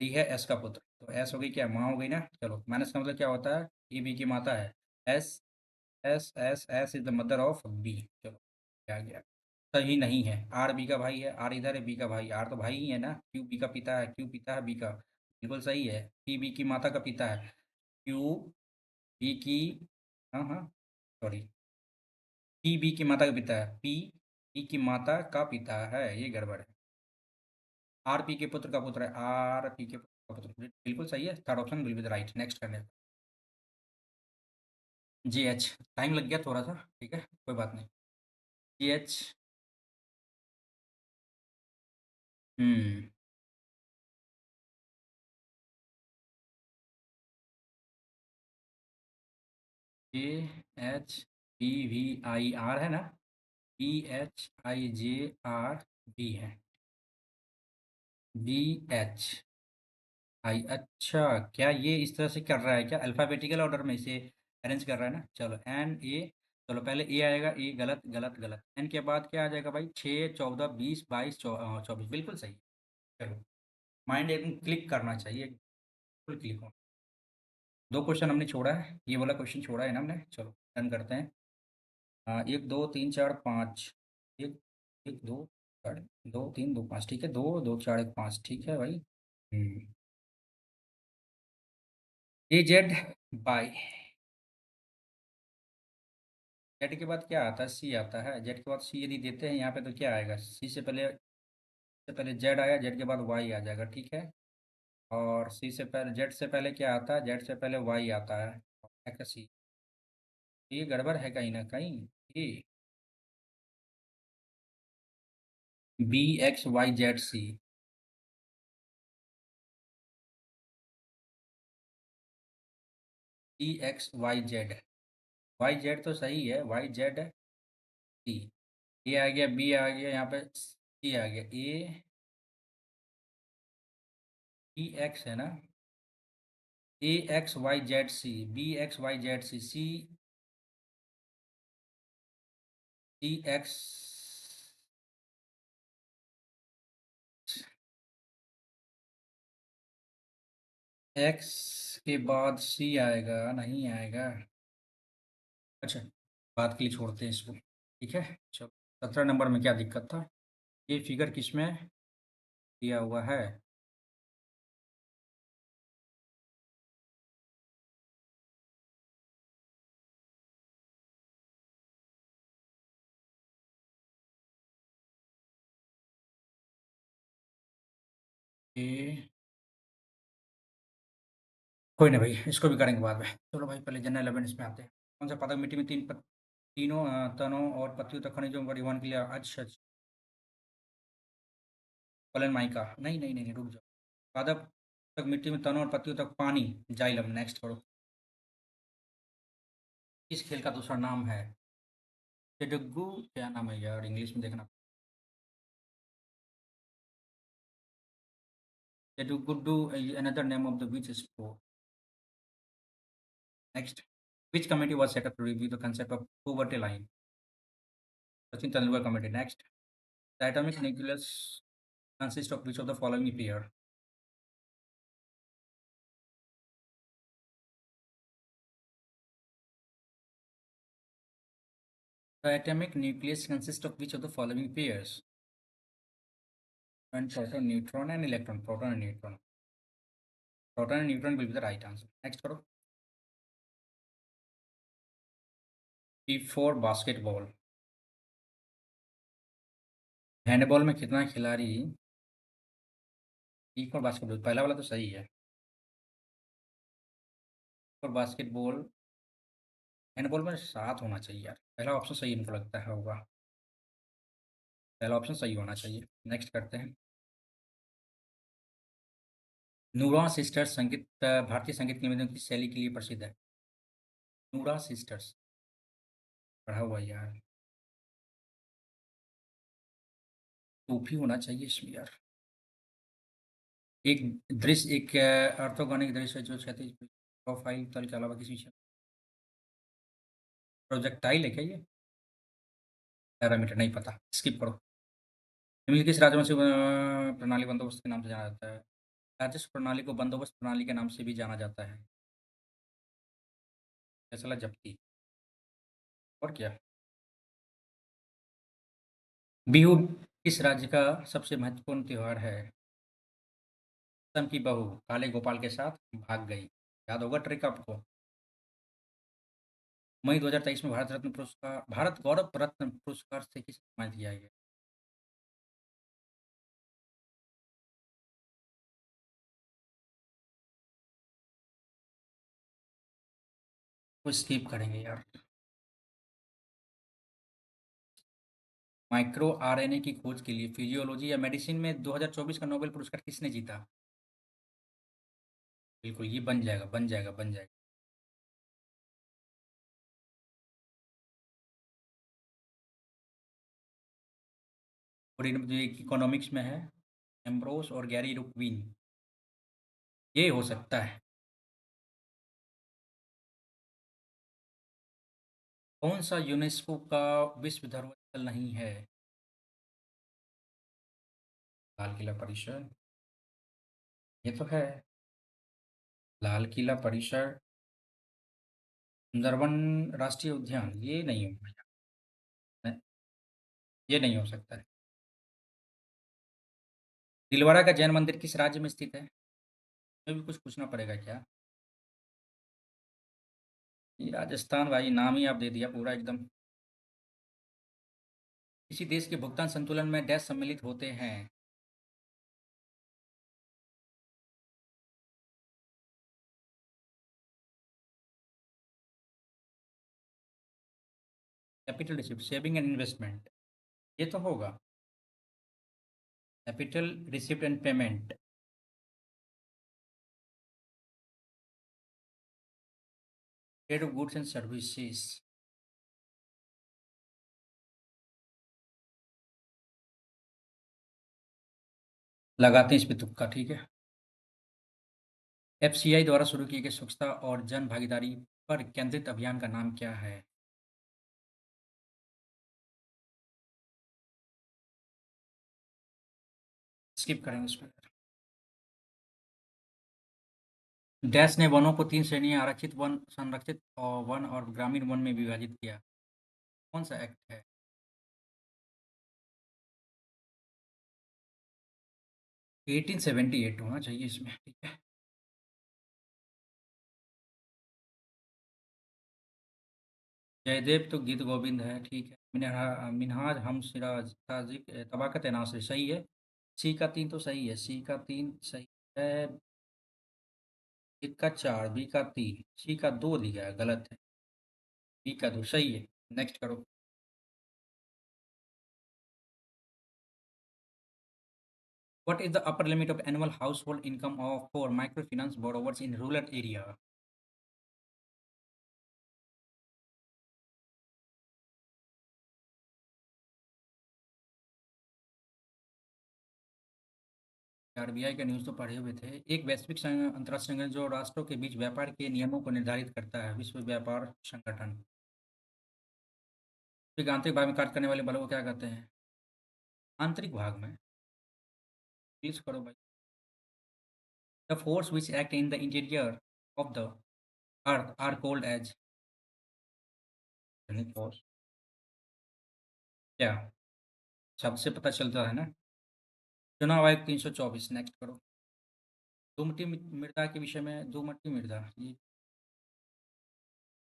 डी है एस का पुत्र। तो एस हो गई क्या? माँ हो गई ना। चलो, माइनस का मतलब क्या होता है? ए बी की माता है। S S S S is the mother of B. चलो, क्या गया? सही नहीं है। आर बी का भाई है। आर इधर है, बी का भाई। आर तो भाई ही है ना। क्यू बी का पिता है। क्यू पिता है बी का। बिल्कुल सही है। पी बी की माता का पिता है। क्यू बी की, हाँ हाँ, सॉरी, पी बी की माता का पिता है। पी बी की माता का पिता है, ये गड़बड़ है। आर पी के पुत्र का पुत्र है। आर पी के पुत्र का पुत्र, बिल्कुल सही है। Third option will be the right. Next करने। G H. टाइम लग गया थोड़ा सा, ठीक है, कोई बात नहीं। G H. हम्म। A H B V I R है ना? B H I J R B है। बी एच आई, अच्छा। क्या ये इस तरह से कर रहा है क्या? अल्फ़ाबेटिकल ऑर्डर में इसे अरेंज कर रहा है ना। चलो, एन ए। चलो, पहले ए आएगा। ए गलत गलत गलत। एन के बाद क्या आ जाएगा भाई? 6 14 20 22 24, बिल्कुल सही। चलो, माइंड एकदम क्लिक करना चाहिए, फुल क्लिक हो। दो क्वेश्चन हमने छोड़ा है, ये वाला क्वेश्चन छोड़ा है ना हमने। चलो, डन करते हैं। हाँ, 1 2 3 4 5। एक एक दो चार, 2 3 2 5, ठीक है। 2 2 4 1 5, ठीक है भाई। हम्म। ए जेड बाई। जेड के बाद क्या आता है? सी आता है। जेड के बाद सी यदि देते हैं यहाँ पे तो क्या आएगा? सी से पहले जेड आया, जेड के बाद वाई आ जाएगा, ठीक है। और सी से पहले, जेड से पहले क्या आता है? जेड से पहले वाई आता है सी। ये गड़बड़ है कहीं ना कहीं। ये B X Y Z C. E X Y Z. Y Z तो सही है, वाई जेड सी। ए आ गया, बी आ गया, यहाँ पे सी आ गया। ए ई एक्स है ना? A X Y Z C, B X Y Z C, C C X X के बाद सी आएगा, नहीं आएगा। अच्छा, बात के लिए छोड़ते हैं इसको, ठीक है। चलो, 17 नंबर में क्या दिक्कत था? ये फिगर किस में दिया हुआ है? ये कोई नहीं भाई, इसको भी करेंगे बाद में। चलो भाई, पहले जनरल अवेयरनेस में आते हैं। कौन सा पादप मिट्टी में तीनों तनों और पत्तियों तक खनिजों का परिवहन के लिए? अच्छा अच्छा। पलन माइका। नहीं नहीं नहीं नहीं, रुक जाओ। पादप तक मिट्टी में तनों और पत्तियों तक पानी, जाइलम। नेक्स्ट करो। इस खेल का दूसरा नाम है? टेडुगु। क्या नाम है यार, इंग्लिश में देखना। टेडुगुडू, another name of the beach sport. Next, which committee was set up to review the concept of poverty line? Sachin Tendulkar committee. Next, the atomic nucleus consists of which of the following pair? The atomic nucleus consists of which of the following pairs? And proton, neutron, and electron. Proton and neutron. Proton and neutron will be the right answer. Next, करो। P4 basketball. Handball में कितना खिलाड़ी? P4 basketball, पहला वाला तो सही है। और बास्केटबॉल हैंडबॉल में 7 होना चाहिए यार। पहला ऑप्शन सही हमको लगता है होगा। पहला ऑप्शन सही होना चाहिए। नेक्स्ट करते हैं। नूरा सिस्टर्स संगीत भारतीय संगीत की की शैली के लिए प्रसिद्ध है। नूरा सिस्टर्स पढ़ा हुआ है यार। सूफी होना चाहिए इसमें यार। एक दृश्य एक ऑर्थोगोनिक दृश्य है जो क्षैतिज प्रोफाइल तल के अलावा किसी प्रोजेक्टाइल है क्या ये? पैरामीटर नहीं पता, स्किप करो। निम्नलिखित किस राजवंशी प्रणाली बंदोबस्त के नाम से जाना जाता है? राजस्व प्रणाली को बंदोबस्त प्रणाली के नाम से भी जाना जाता है। फैसला जब्ती। और क्या? बिहू किस राज्य का सबसे महत्वपूर्ण त्योहार है? असम की बहू काले गोपाल के साथ भाग गई। याद होगा ट्रिक आपको। मई 2023 में भारत रत्न पुरस्कार भारत गौरव रत्न पुरस्कार से किसे सम्मानित किया गया? वो स्किप करेंगे यार। माइक्रो आरएनए की खोज के लिए फिजियोलॉजी या मेडिसिन में 2024 का नोबेल पुरस्कार किसने जीता? बिल्कुल, ये बन जाएगा, बन जाएगा, बन जाएगा। और इकोनॉमिक्स में है एम्ब्रोस और गैरी रुक्विन। ये हो सकता है। कौन सा यूनेस्को का विश्व धरोहर स्थल नहीं है? लाल किला परिसर। ये तो है। लाल किला परिसर। सुंदरवन राष्ट्रीय उद्यान ये नहीं होगा। ये नहीं हो सकता है। दिलवाड़ा का जैन मंदिर किस राज्य में स्थित है? इसमें भी कुछ पूछना पड़ेगा क्या? ये राजस्थान भाई, नाम ही आप दे दिया पूरा एकदम। किसी देश के भुगतान संतुलन में डैश सम्मिलित होते हैं? Capital receipt saving and investment. ये तो होगा। Capital receipt and payment. Trade off goods and services. लगाते हैं इस पे तुक्का, ठीक है। एफसीआई द्वारा शुरू किए गए स्वच्छता और जन भागीदारी पर केंद्रित अभियान का नाम क्या है? स्किप करेंगे इसमें। डैश ने वनों को 3 श्रेणियां आरक्षित वन, संरक्षित और वन और ग्रामीण वन में विभाजित किया। कौन सा एक्ट है? 1878 होना चाहिए इसमें, ठीक है। जयदेव तो गीत गोविंद है, ठीक है। मिनहाज हम सिराज ताजिक तबाकत नासिर सही है। सी का 3 तो सही है, सी का 3 सही है। एक का 4, बी का 3, सी का 2 दिया है, गलत है। बी का 2 सही है। नेक्स्ट करो। What is the upper limit of annual household income of for microfinance borrowers in rural area? RBI का न्यूज़ तो पढ़े हुए थे। एक वैश्विक अंतर्राष्ट्रीय संगठन जो राष्ट्रों के बीच व्यापार के नियमों को निर्धारित करता है, विश्व व्यापार संगठन। एक आंतरिक भाग में कार्य करने वाले बलों को क्या कहते हैं? आंतरिक भाग में। प्लीज करो भाई। The force which act in the interior of the earth are called as. Force. क्या? शब्द से पता चलता है ना। चुनाव आयोग 324। नेक्स्ट करो। दुमटी मृदा के विषय में दुमटी मृदा ये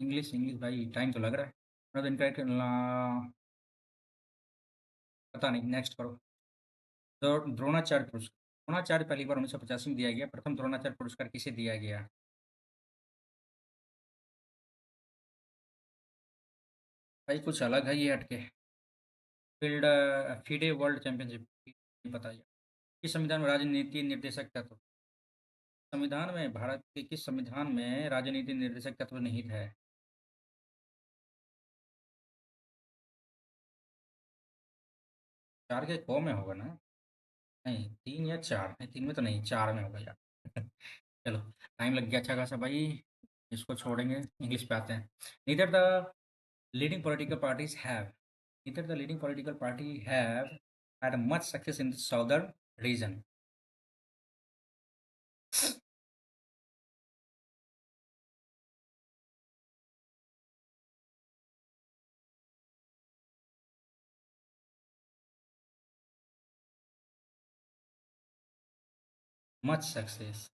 इंग्लिश इंग्लिश भाई, टाइम तो लग रहा है। इनकरेक्ट पता नहीं। नेक्स्ट करो। द्रोणाचार्य पुरस्कार। द्रोणाचार्य पहली बार 1985 में दिया गया। प्रथम द्रोणाचार्य पुरस्कार किसे दिया गया? भाई कुछ अलग है ये हटके। फीडे वर्ल्ड चैंपियनशिप बताइए। किस संविधान में राजनीति निर्देशक तत्व, संविधान में, भारत के किस संविधान में राजनीति निर्देशक तत्व निहित है? 4 के क में होगा ना? नहीं 3 या 4, नहीं 3 में तो नहीं, 4 में होगा यार। चलो, टाइम लग गया अच्छा खासा भाई, इसको छोड़ेंगे, इंग्लिश पे आते हैं। Neither the leading political parties have neither the leading political party have had much success in the southern region. Much success,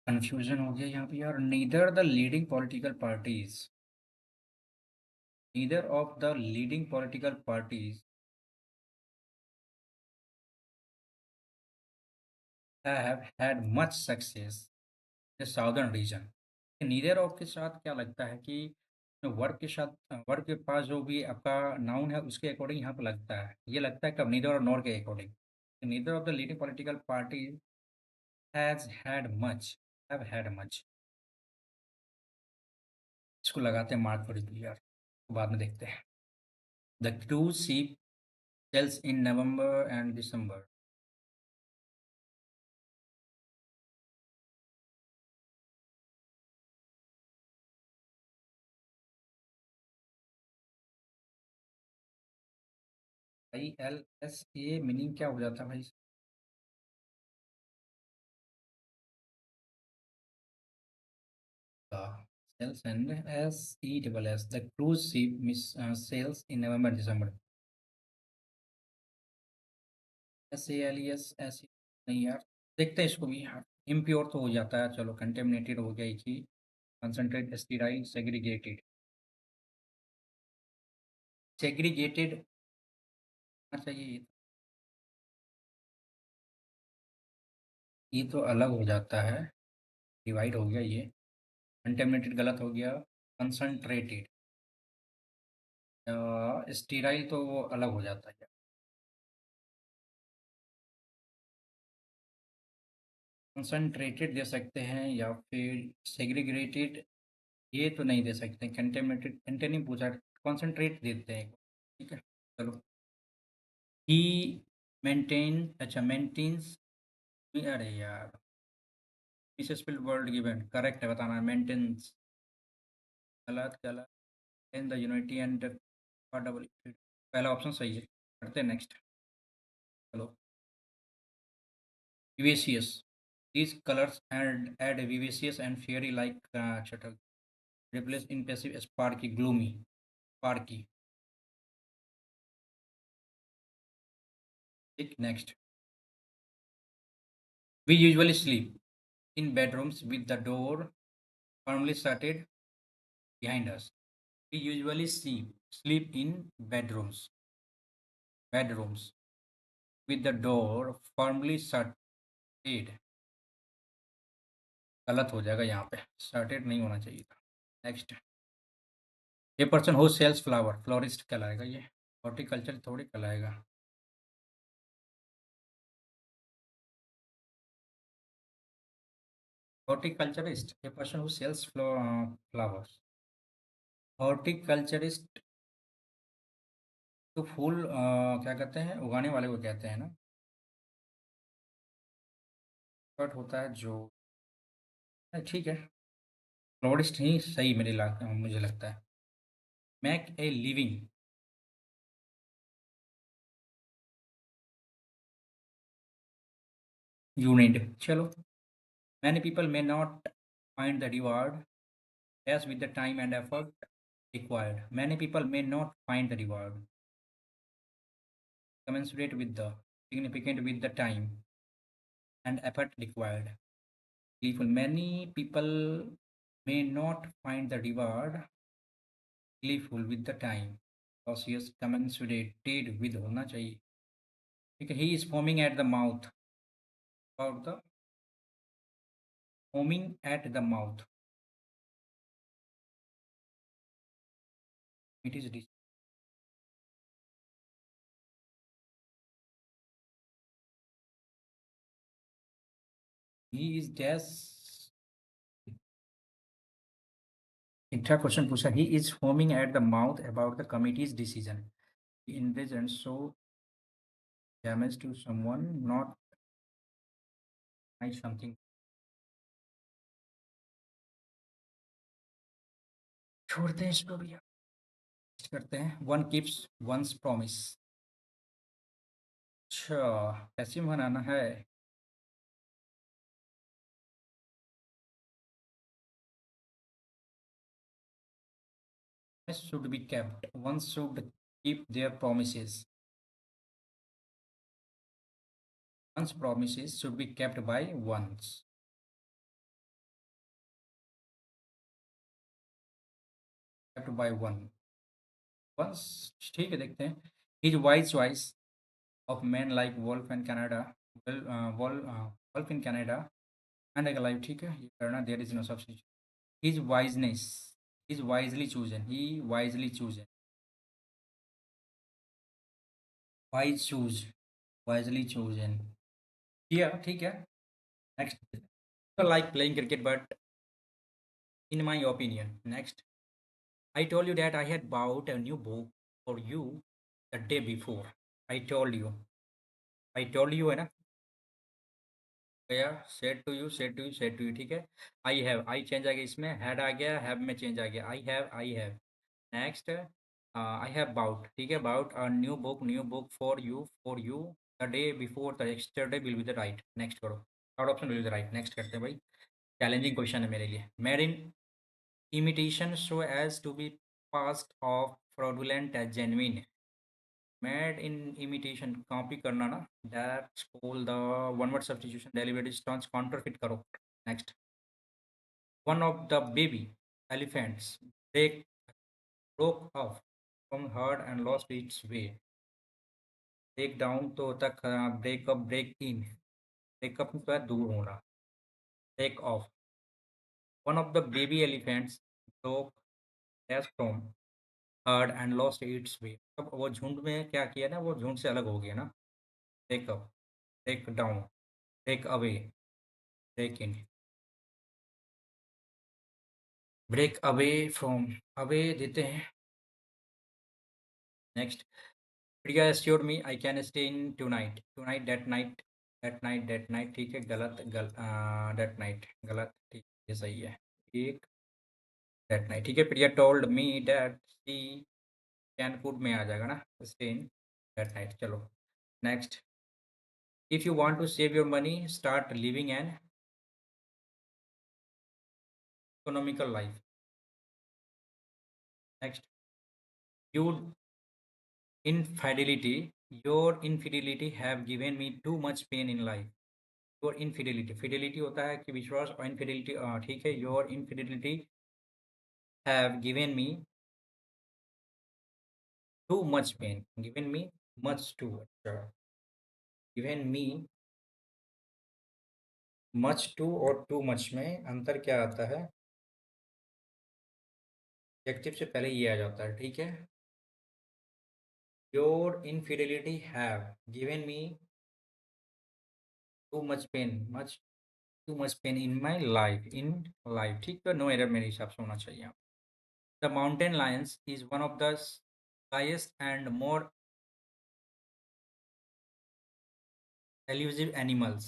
confusion हो गया यहाँ पे यार। Neither of the leading political parties have had much success the southern reason. Neither of के साथ क्या लगता है कि वर्ग के साथ, वर्ग के पास जो भी आपका नाउन है उसके अकॉर्डिंग यहाँ पर लगता है, ये लगता है कब, नीदर और नॉर के according. Neither of the leading political party has had much, have had much. इसको लगाते हैं मार्क फॉर यार, बाद में देखते हैं। The cruise ship sails in November and December. I L S A meaning क्या हो जाता है भाई? Sails and S E double S, the cruise ship miss sails in November December. S A L E S S, नहीं यार, देखते हैं इसको भी यार। इम्प्योर तो हो जाता है, चलो कंटेमिनेटेड हो गया एक ही। Concentrate, sterile, segregated. सेग्रीगेटेड चाहिए, ये तो अलग हो जाता है, डिवाइड हो गया ये। कंटेमिनेटेड गलत हो गया। कंसनट्रेटेड, स्टीराइल तो वो अलग हो जाता है। कंसनट्रेटेड दे सकते हैं या फिर सेग्रीगेटेड, ये तो नहीं दे सकते। कंटेमिनेटेड कंटेनिंग पूछा, कॉन्सेंट्रेट देते हैं। ठीक है, चलो। ही मेंटेन, अच्छा मेंटेन्स, अरे यार, Mrs field world given correct है, बताना मेंटेन्स। गलत गलत। In the unity and double, पहला ऑप्शन सही है। करते हैं नेक्स्ट। चलो। Vivacious, these colors and add vivacious and fairy like shuttle, replace impassive sparky gloomy, sparky. Take next. We usually sleep in bedrooms with the door firmly shuttered behind us. We usually sleep in bedrooms with the door firmly shuttered। गलत हो जाएगा यहाँ पे, शर्टेड नहीं होना चाहिए था। Next. A person who sells flower, florist कहलाएगा ये, हॉर्टिकल्चर थोड़ी कहलाएगा। Horticulturist, a person who sells flowers. Horticulturist तो फूल क्या कहते हैं, उगाने वाले को कहते हैं ना। बट होता है जो, ठीक है, फ्लोरिस्ट ही सही मेरे इलाके में मुझे लगता है। मेक ए लिविंग, यूनिट, चलो। Many people may not find the reward as with the time and effort required. Many people may not find the reward commensurate with the, significant with the time and effort required. Gleeful. Many people may not find the reward gleeful with the time. Cautious, commensurated with होना चाहिए। ठीक है, he is foaming at the mouth, about the foaming at the mouth। It is dis- he is dash intra question पूछा ही is foaming at the mouth about the committee's decision. He envisioned so damage to someone not like something. छोड़ते हैं इसको भैया करते हैं one keeps once promise अच्छा कैसे बनाना है should be kept one should keep their promises one's promises should be kept by ones kept by one once ठीक है देखते हैं his wise choice of men like wolf in Canada wolf in Canada and like alive ठीक है ये करना there is no substitute his wiseness is wisely chosen he wisely chosen wise choose wisely chosen yeah ठीक है next like playing cricket but in my opinion next I told you that I had bought a new book for you the day before. I told you. I told you है ना भैया said to you ठीक है I have I change आ गया इसमें had आ गया have में change आ गया I have next I have bought ठीक है bought a new book for you the day before the yesterday will be the right next करो third option will be the right next करते हैं भाई challenging question है मेरे लिए made in imitation so as to be passed off fraudulent as genuine made in imitation copy करना ना that's called the one word substitution deliberate stance counterfeit करो next one of the baby elephants break broke off from herd and lost its way break down तो होता break up break in break up मतलब दूर होना break off one of the baby elephants broke dash from herd and lost its way अब वो झुंड में क्या किया ना वो झुंड से अलग हो गया ना break up break down break away break in break away from away देते हैं next Priya assured me I can stay in tonight that night ठीक है गलत दैट नाइट गलत ठीक है सही है एक दैट नाइट ठीक है Priya told me that she can could में आ जाएगा ना स्टे इन दैट नाइट चलो next if you want to save your money start living an economical life next you infidelity your infidelity have given me too much pain in life your infidelity fidelity होता है कि विश्वास और infidelity ठीक है your infidelity have given me too much pain given me much too अच्छा given me much too और too much में अंतर क्या आता है एडजेक्टिव से पहले ये आ जाता है ठीक है your infidelity have given me much too much pain in life ठीक है नो एरर मेरे हिसाब से होना चाहिए The mountain lions is one of the shyest and more elusive animals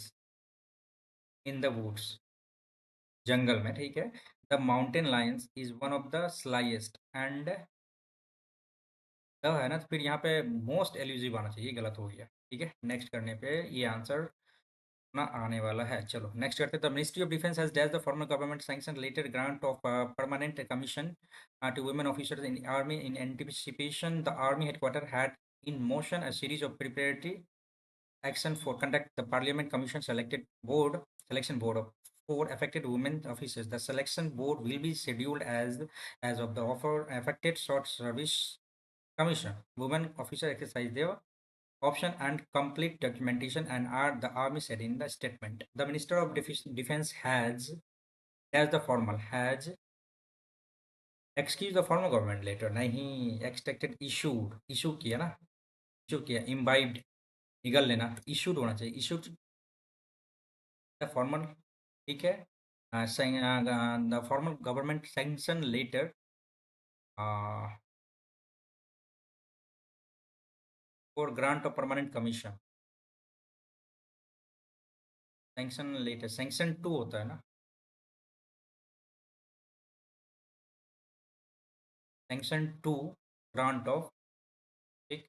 in the woods. जंगल में ठीक है the mountain lions is one of the slyest and the है ना तो फिर यहाँ पे मोस्ट एल्यूजिव आना चाहिए गलत हो गया ठीक है नेक्स्ट करने पे ये आंसर ना आने वाला है चलो नेक्स्ट करते the ministry of defence has dash the former government sanction lated grant of permanent commission to women officers in army in anticipation the army headquarter had in motion a series of preparatory action for conduct the parliament commission selection board of four affected women officers the selection board will be scheduled as of the offer affected short service commission women officer exercise their option and complete documentation and are the army said in the statement the minister of defense has the formal has excuse the former government letter नहीं, extracted issued, issue किया ना, issue किया, imbibed निगल लेना, issued होना चाहिए, issued the formal, ठीक है। The formal government sanction letter for grant of permanent commission, sanction letter, sanction to होता है ना, सैंक्शन टू ग्रांट ऑफ, ठीक,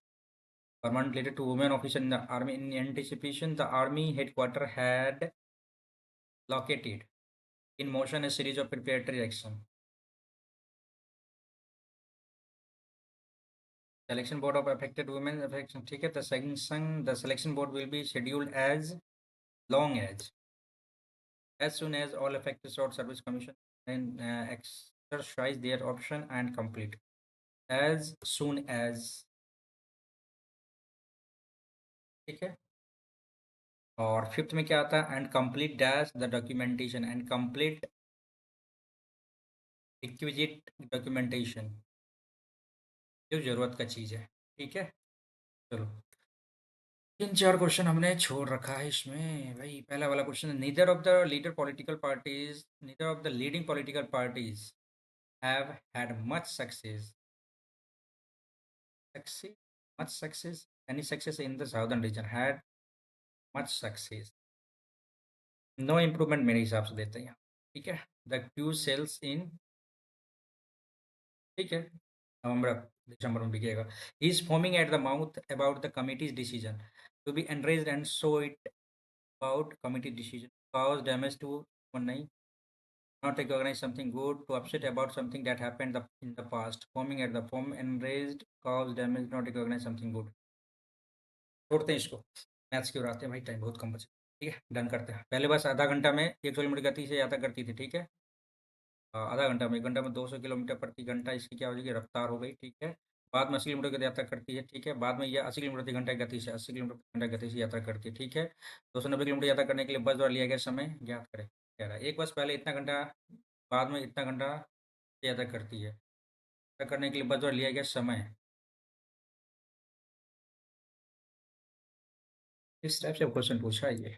permanent letter to women officer in the army. In anticipation, the army headquarter had located in motion a series of preparatory action. Selection board of affected women affection, ठीक है, the selection board will be scheduled long as soon as all affected short service commission and exercise their option and complete as soon as, ठीक है। और fifth में क्या आता है, and complete dash the documentation, and complete requisite documentation, जो जरूरत का चीज़ है, ठीक है। चलो, तीन चार क्वेश्चन हमने छोड़ रखा है इसमें भाई। पहला वाला question, neither of the leading political parties have had much success, success much success, any success in the southern region, had much success, no improvement मेरे हिसाब से देते हैं यहाँ, ठीक है। द क्यू सेल्स इन, ठीक है, नवंबर दिसंबर में बिकेगा। He is foaming at the mouth about the committee's decision to be enraged and show it about committee decision, cause damage to one नहीं, not recognize something good, to upset about something that happened in the past, forming at the form enraged, cause damage, not recognize something good। छोड़ते हैं इसको, maths की ओर आते हैं भाई, time बहुत कम बचे, ठीक है। डन करते हैं, पहले बस आधा घंटा में 100 किलोमीटर गति से यात्रा करती थी, ठीक है। आधा घंटा में, 1 घंटा में 200 किलोमीटर प्रति घंटा इसकी क्या हो जाएगी, रफ्तार हो गई, ठीक है। बाद में 80 किलोमीटर की यात्रा करती है, ठीक है। बाद में यह 80 किलोमीटर प्रति घंटा की गति से, 80 किलोमीटर प्रति घंटा की गति से यात्रा करती है, ठीक है। 290 किलोमीटर यात्रा करने के लिए बस द्वारा लिया गया समय ज्ञात करें, कह रहा है। एक बस पहले इतना घंटा, बाद में इतना घंटा यात्रा करती है, यात्रा करने के लिए बस द्वारा लिया गया समय। इस टाइप से क्वेश्चन पूछा है ये।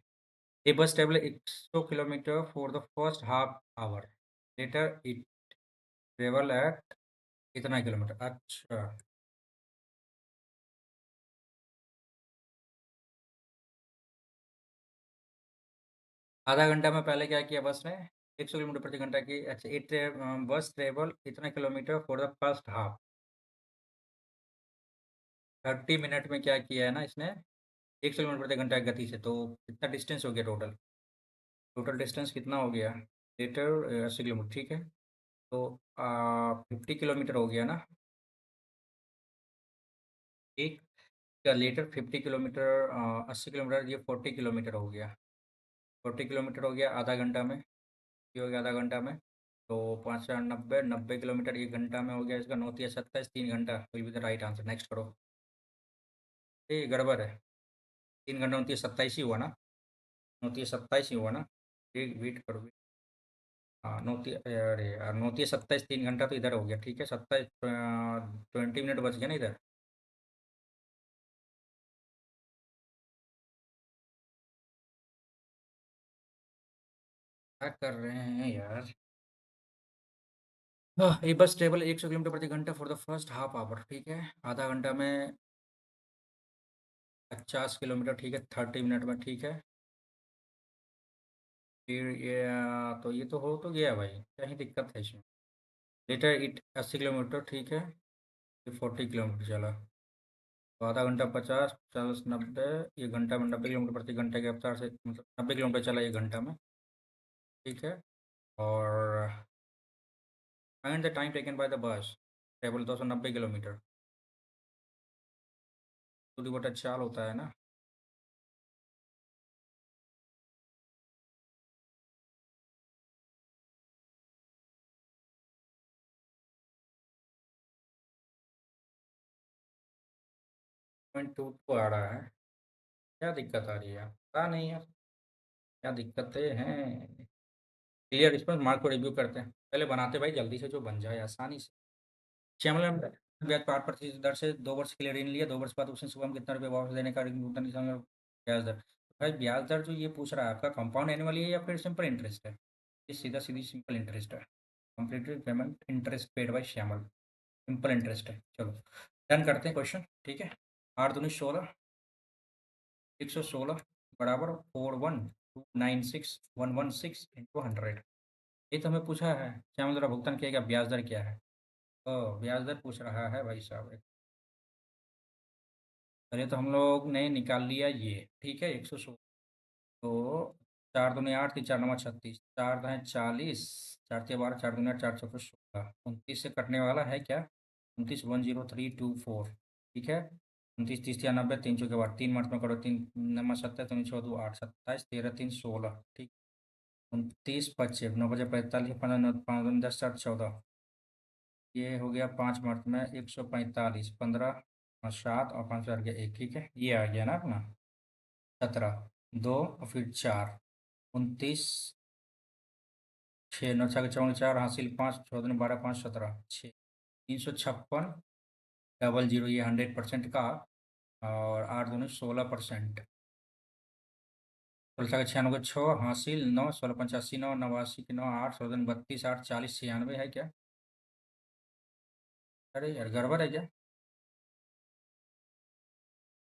A bus travel 100 kilometre for the first half hour, later it travel at इतना किलोमीटर, अच्छा। आधा घंटा में पहले क्या किया बस ने, 100 किलोमीटर प्रति घंटा की, अच्छा, बस ट्रेवल इतना kilometre for the first half, 30 minute में क्या किया है ना इसने, 100 किलोमीटर प्रति घंटा की गति से, तो कितना डिस्टेंस हो गया टोटल, टोटल डिस्टेंस कितना हो गया, लीटर 80 किलोमीटर, ठीक है। तो 50 किलोमीटर हो गया ना, एक का लीटर 50 किलोमीटर, 80 किलोमीटर, ये 40 किलोमीटर हो गया, 40 किलोमीटर हो गया आधा घंटा में, ये हो गया आधा घंटा में। तो 5 4 90, 90 किलोमीटर 1 घंटा में हो गया, इसका 9 3 27, 3 घंटा will be the right answer. Next करो, ये गड़बड़ है, 3 घंटा 29 27 ही हुआ ना, 29 27 ही हुआ ना, एक वेट करो, हाँ 29, अरे यार 29 27 3 घंटा तो इधर हो गया, ठीक है, 27 20 मिनट बच गया ना इधर। क्या कर रहे हैं यार। ये बस ट्रेवल 100 किलोमीटर प्रति घंटा for the first half our, ठीक है, आधा घंटा में 50 किलोमीटर, ठीक है, 30 मिनट में, ठीक है। फिर ये तो ये तो हो तो गया भाई, क्या ही दिक्कत है इसमें। लेटर इट 80 किलोमीटर, ठीक है, फिर 40 किलोमीटर चला, तो आधा घंटा 50 50 90, ये घंटा में 90 किलोमीटर प्रति घंटे के रफ्तार से, मतलब 90 किलोमीटर चला एक घंटा में, ठीक है। और find the time taken by the bus travel 290 kilometre, दूरी बटा 4 होता है ना, 0.22 आ रहा है। क्या दिक्कत आ रही है यार, पता नहीं यार, क्या दिक्कतें हैं। क्लियर रिस्पॉन्स मार्क को रिव्यू करते हैं, पहले बनाते भाई जल्दी से, जो बन जाए आसानी से। श्यामला ने ब्याज 8% दर से 2 वर्ष के लिए ऋण लिया, 2 वर्ष बाद उसने शुभम कितना रुपये वापस देने का भुगतान किया ब्याज दर। तो भाई ब्याज दर जो ये पूछ रहा है आपका कंपाउंड एनुअली है या फिर सिंपल इंटरेस्ट है? ये सीधा-सीधी सिंपल इंटरेस्ट है। Completed payment interest paid by Shyamal, simple interest है। चलो डन करते हैं क्वेश्चन, ठीक है। 8 दूनी 16, 116 बराबर 41296 इंटू 100। ये तो हमें पूछा है श्यामल द्वारा भुगतान किया गया ब्याज दर क्या है? ब्याज दर पूछ रहा है भाई साहब। पहले तो हम लोग ने निकाल लिया ये, ठीक है, 116। तो 4 दूनी 8, 3 4 9 36, 4 दाएँ 40, 4 तिया 12, 4 दूनी 8, 4 चौके 16, 29 से कटने वाला है क्या? 29 10324, ठीक है। 29 30 तिया 90, 3 चौके 12, 3 मार्च में करो, 3 नम्बर 27, 3 14 2 8, 27 13 3 16, ठीक। 29 25 9 बजे 45, 15 9 5 दूनी 10 4 14, ये हो गया 5 मार्च में 145, 15 और 7 और 5 हज़ार के 1, ठीक है। ये आ गया ना अपना 17 2 और फिर 4, 29 6 9 6 54 4 हासिल 5 14 दूनी 12 5 17 6 356 डबल जीरो, ये 100% का। और 8 दूनी 16%, 16 96 छः हासिल 9 16 85 9 89 के 9 8 16 दूनी 32 8 40 96 है क्या? अरे यार गड़बड़ है क्या?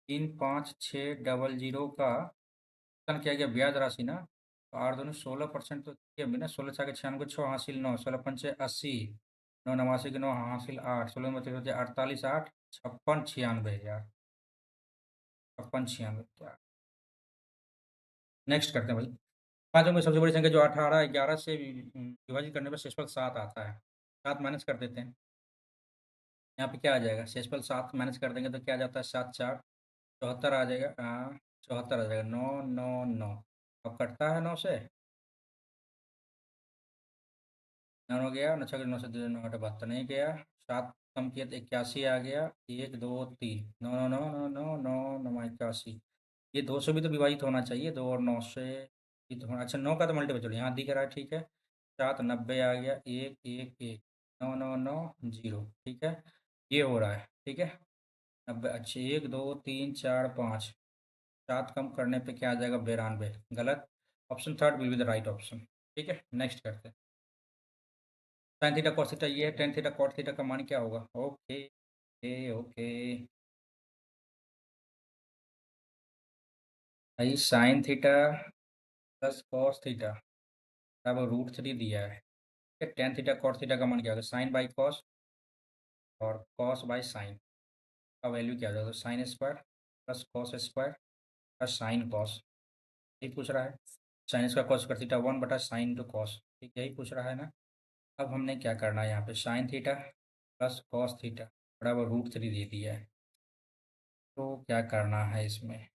35600 का भुगतान किया गया ब्याज राशि ना, तो 8 दूनी 16% तो ये भी ना, 16 छः 96 छः हासिल 9 16 पंचे 80 9 89 के 9 हासिल 8 16 बचे बचे 48 8 56 96 यार, 56 96। नेक्स्ट करते हैं भाई। पाँचों में सबसे बड़ी संख्या जो 18 11 से विभाजित करने पर शेषफल 7 आता है। 7 माइनस कर देते हैं। यहाँ पे क्या आ जाएगा? शेषफल 7 माइनस कर देंगे तो क्या आ जाता है? 7 4 74 आ जाएगा। 74 आ जाएगा। 9 9 9 अब कटता है 9 से, 9 हो गया। 9 छः 9 से 2 9 घटे 72 नहीं गया। 7 कम किया तो 81 आ गया। 1 2 3 9 9 9 9 9 9 9 81, ये 2 से भी तो विभाजित होना चाहिए। 2 और 9 से भी तो होना। अच्छा 9 का तो मल्टीपल, चलो यहाँ दिख रहा है, ठीक है। 7 90 आ गया। 1 1 1 9 9 9 0, ठीक है। ये हो रहा है, ठीक है। 90, अच्छा 1 2 3 4 5, 7 कम करने पे क्या आ जाएगा? 92, गलत। Option third will be the right option, ठीक है। नेक्स्ट करते हैं। साइन थीटा कॉस थीटा ये है, टेन थीटा कॉट थीटा का मान क्या होगा? ओके ओके ओके भाई, sine theta plus cos theta अब √3 दिया है, ठीक है। टेन थीटा कॉट थीटा का मान क्या होगा? साइन बाई कॉस और कॉस बाई साइन का वैल्यू क्या हो जाएगा? Sine square plus cos square plus sine cos, यही पूछ रहा है। Sine square cos square theta 1 बटा साइन टू कॉस, ठीक, यही पूछ रहा है ना। अब हमने क्या करना है यहाँ पे? Sine theta plus cos theta बराबर √3 दे दिया है, तो क्या करना है इसमें?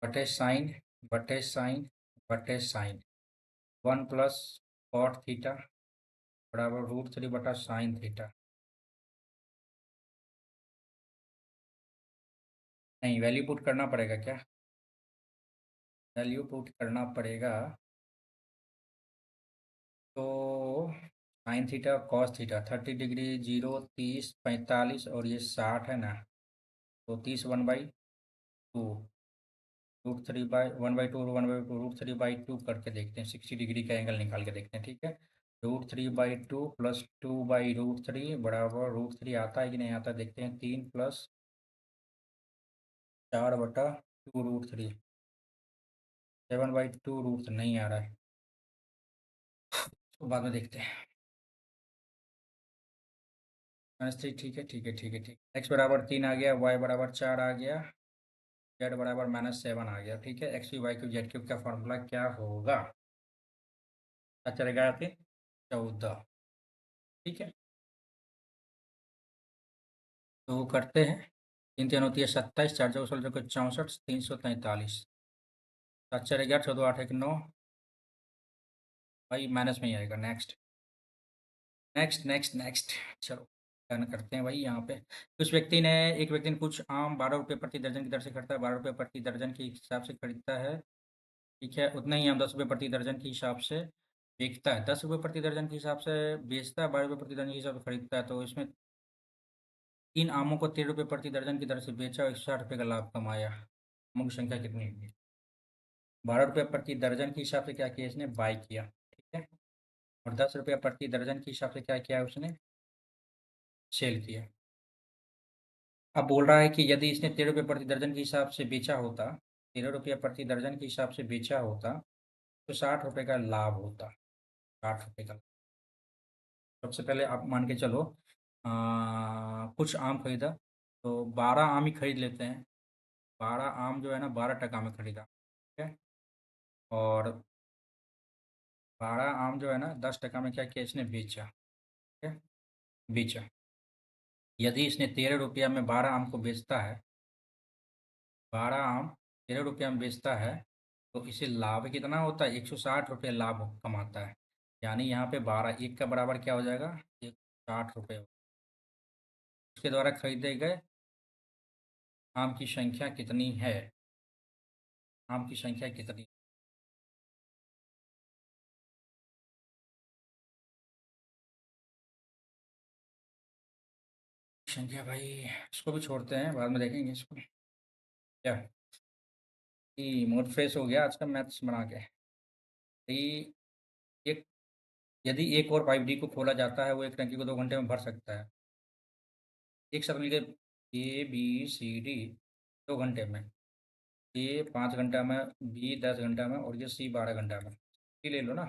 बटे साइन बटे साइन बटे साइन, 1 प्लस कॉट थीटा बराबर √3 बटा साइन थीटा। नहीं, वैल्यू पुट करना पड़ेगा क्या? वैल्यू पुट करना पड़ेगा। तो sine theta cos theta 30 degree 0 30 45 और ये 60 है ना, तो 30 1/2 √3 बाई 1/2 1/2 √3/2 करके देखते हैं। 60 डिग्री का एंगल निकाल के देखते हैं, ठीक है। √3/2 प्लस 2/√3 बराबर √3 आता है कि नहीं आता, देखते हैं। 3 प्लस 4/2 √3, 7/2 √3 नहीं आ रहा है, तो बाद में देखते हैं। -3, ठीक है ठीक है ठीक है ठीक। एक्स बराबर 3 आ गया, वाई बराबर 4 आ गया, जेड बराबर -7 आ गया, ठीक है। X cube y cube z cube का फॉर्मूला क्या होगा? क्या चलेगा फिर? 14, ठीक है। तो करते हैं। 3 3 होती है 27, 4 चौके 16 चौके 64, 343, 7 4 11 14 8 1 9, भाई माइनस में ही आएगा। नेक्स्ट नेक्स्ट नेक्स्ट नेक्स्ट, चलो डन करते हैं भाई। यहाँ पे एक व्यक्ति ने कुछ आम 12 रुपये प्रति दर्जन की दर से खरीदता है, 12 रुपये प्रति दर्जन के हिसाब से खरीदता है। ठीक है, उतना ही आम 10 रुपये प्रति दर्जन के हिसाब से बेचता है, 10 रुपये प्रति दर्जन के हिसाब से बेचता है, 12 रुपये प्रति दर्जन के हिसाब से खरीदता है। तो इसमें इन आमों को 13 रुपये प्रति दर्जन की दर से बेचा और 160 रुपये का लाभ कमाया। आमों की संख्या कितनी होगी? 12 रुपये प्रति दर्जन के हिसाब से क्या किया इसने? बाई किया। ठीक है, और 10 रुपये प्रति दर्जन के हिसाब से क्या किया उसने? सेल किया। अब बोल रहा है कि यदि इसने 13 रुपये प्रति दर्जन के हिसाब से बेचा होता, 13 रुपये प्रति दर्जन के हिसाब से बेचा होता, तो 60 रुपये का लाभ होता। 60 रुपये का। सबसे पहले आप मान के चलो, कुछ आम खरीदा, तो 12 आम ही खरीद लेते हैं। 12 आम जो है ना 12 टका में खरीदा। ठीक है, और 12 आम जो है ना 10 टका में क्या किया इसने? बेचा। ठीक है, बेचा। यदि इसने 13 रुपया में 12 आम को बेचता है, 12 आम 13 रुपया में बेचता है, तो इसे लाभ कितना होता है? 160 रुपये लाभ कमाता है। यानी यहाँ पे 12 एक का बराबर क्या हो जाएगा? 160 रुपये। उसके द्वारा खरीदे गए आम की संख्या कितनी है? आम की संख्या कितनी? संख्या भाई, इसको भी छोड़ते हैं, बाद में देखेंगे इसको। क्या कि मूड फ्रेश हो गया आज का मैथ्स बना के। कि एक यदि एक और पाइप डी को खोला जाता है, वो एक टंकी को 2 घंटे में भर सकता है। एक साथ मिलकर ए बी सी डी 2 घंटे में, ए 5 घंटा में, बी 10 घंटा में, और ये सी 12 घंटा में। ये ले लो ना।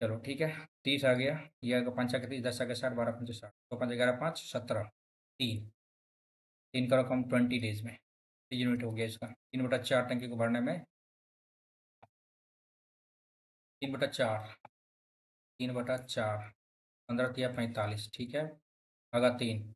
चलो ठीक है, 30 आ गया। ये आगे 5 का 30, 10 का 60, 12 पंचे 60, 2 5 11 5 17, 3, 3 का रकम 20 डेज में। 3 यूनिट हो गया इसका। 3/4 टंकी को भरने में, 3/4, 3/4, 15 × 45। ठीक है, भागा 3।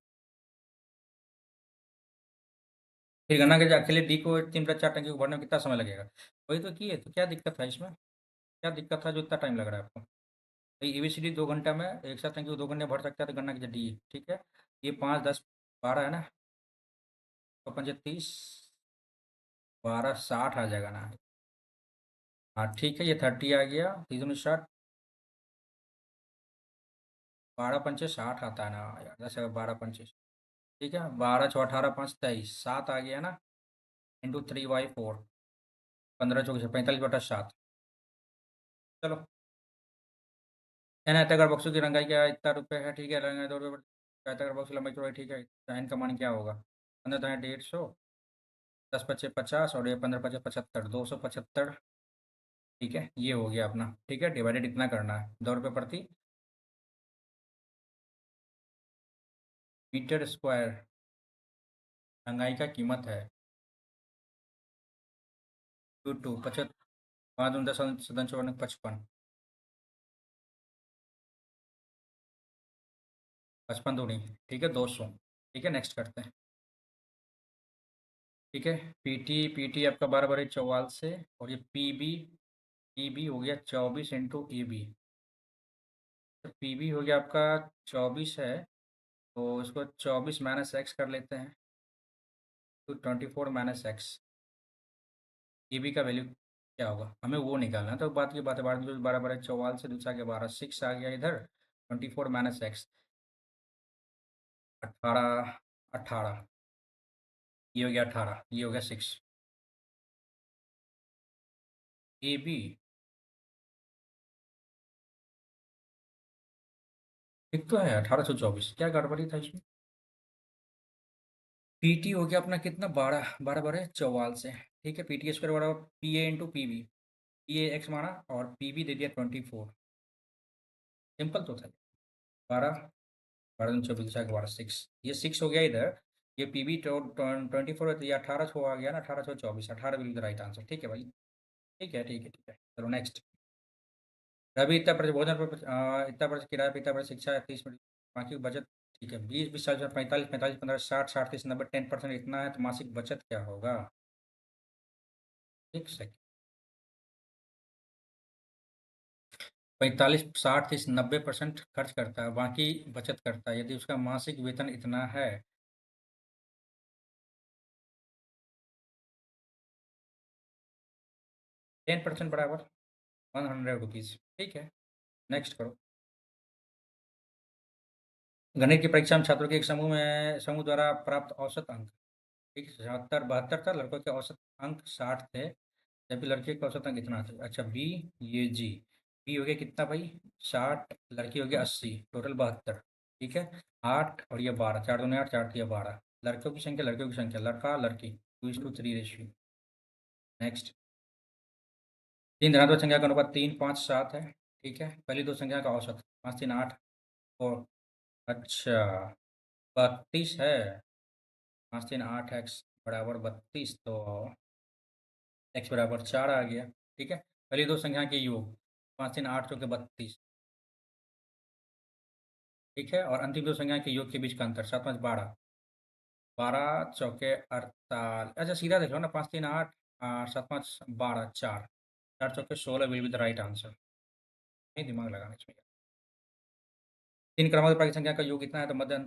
फिर गणना के अकेले डी को 3/4 टंकी को भरने में कितना समय लगेगा? वही तो की है, तो क्या दिक्कत था इसमें? क्या दिक्कत था जो इतना टाइम लग रहा है आपको? भाई एबीसीडी 2 घंटा में एक साथ टंकी को 2 घंटे भर सकता है, तो गणना कीजिए डी। ठीक है, ये 5 10 12 है ना, तो 35 12 60 आ जाएगा ना। हाँ ठीक है, ये 30 आ गया, 3 60, 12 पंचे 60 आता है ना यार, 10 12 पंचे। ठीक है, 12 6 18 5 23, 7 आ गया ना, × 3/4, 15 × 4 = 45/7। चलो, एन आयताकार बक्सों की रंगाई क्या इतना रुपये है? ठीक है, रंगाई 2 रुपये। आयताकार बक्स की लंबाई चौड़ाई ठीक है, साइन का मान क्या होगा? 15 × 150, 10 × 5 = 50, और ये 15 × 5 = 75, 275। ठीक है, ये हो गया अपना। ठीक है, डिवाइडेड इतना करना है, 2 रुपये प्रति मीटर स्क्वायर रंगाई का कीमत है। 2 25, 5 × 10 = 55, 55 दूनी। ठीक है, 200। ठीक है, नेक्स्ट करते हैं। ठीक है, पीटी आपका 12 × 44 से, और ये पीबी हो गया 24 × AB। तो पीबी हो गया आपका 24 है, तो इसको 24 - x कर लेते हैं, तो 24 - x। AB का वैल्यू क्या होगा हमें वो निकालना है, तो बात की बात है, 12 × 44 से दूसरा के 12 6 आ गया इधर, 24 - x, 18, 18, ये हो गया 18, ये हो गया 6। AB एक तो है 1824, क्या गड़बड़ी था इसमें? पीटी हो गया अपना कितना? 12 12 12 44। ठीक है, पीटी स्क्वायर बराबर PA × PB। PA x माना और PB दे दिया 24। सिंपल तो था। 12, 12 × 24 = 12 6, ये 6 हो गया इधर। ये PB 24 है, तो ये 18 हो आ गया ना, 18 24, 18 will be the right answer. ठीक है भाई, ठीक है, ठीक है, ठीक है। चलो नेक्स्ट। रवि इतना पर भोजन पर इतना पर किराया पर, इतना पर शिक्षा 30 मिनट बाकी बचत। ठीक है, 20 20 40 45 45 15 60 60 30 90 10% इतना है, तो मासिक बचत क्या होगा? एक सेकंड। 45 60 30 90% खर्च करता है, बाकी बचत करता है, यदि उसका मासिक वेतन इतना है। 10% बराबर 100 रुपीज़। ठीक है, नेक्स्ट करो। गणित की परीक्षा में छात्रों के एक समूह द्वारा प्राप्त औसत अंक, ठीक है, 77 था। लड़कों के औसत अंक 60 थे, जबकि लड़के का औसत अंक इतना था। अच्छा, बी, ये जी। बी हो गया कितना भाई? 60, लड़की हो गया 80, टोटल 72। ठीक है, 8 और ये 12, 4 दूनी 8, 4 तिया 12। लड़कों की संख्या, लड़कियों की संख्या, लड़का लड़की 2:3 रेशियो। नेक्स्ट। तीन धनात्मक संख्या का अनुपात 3, 5, 7 है। ठीक है, पहली दो संख्या का औसत 5, 3, 8 और अच्छा 32 है। 5, 3, 8 एक्स बराबर 32, तो एक्स बराबर 4 आ गया। ठीक है, पहली दो संख्या के योग 5, 3, 8 चौके 32। ठीक है, और अंतिम दो संख्या के योग के बीच का अंतर 7, 5, 12। 12 चौके 48। अच्छा सीधा देख लो ना, 5, 3, 8 और 7, 5, 12, 4। 4 चौके 16 will be the right answer. नहीं दिमाग लगाना चाहिए। तीन क्रमांकित प्राकृत संख्या का योग कितना है? तो मध्य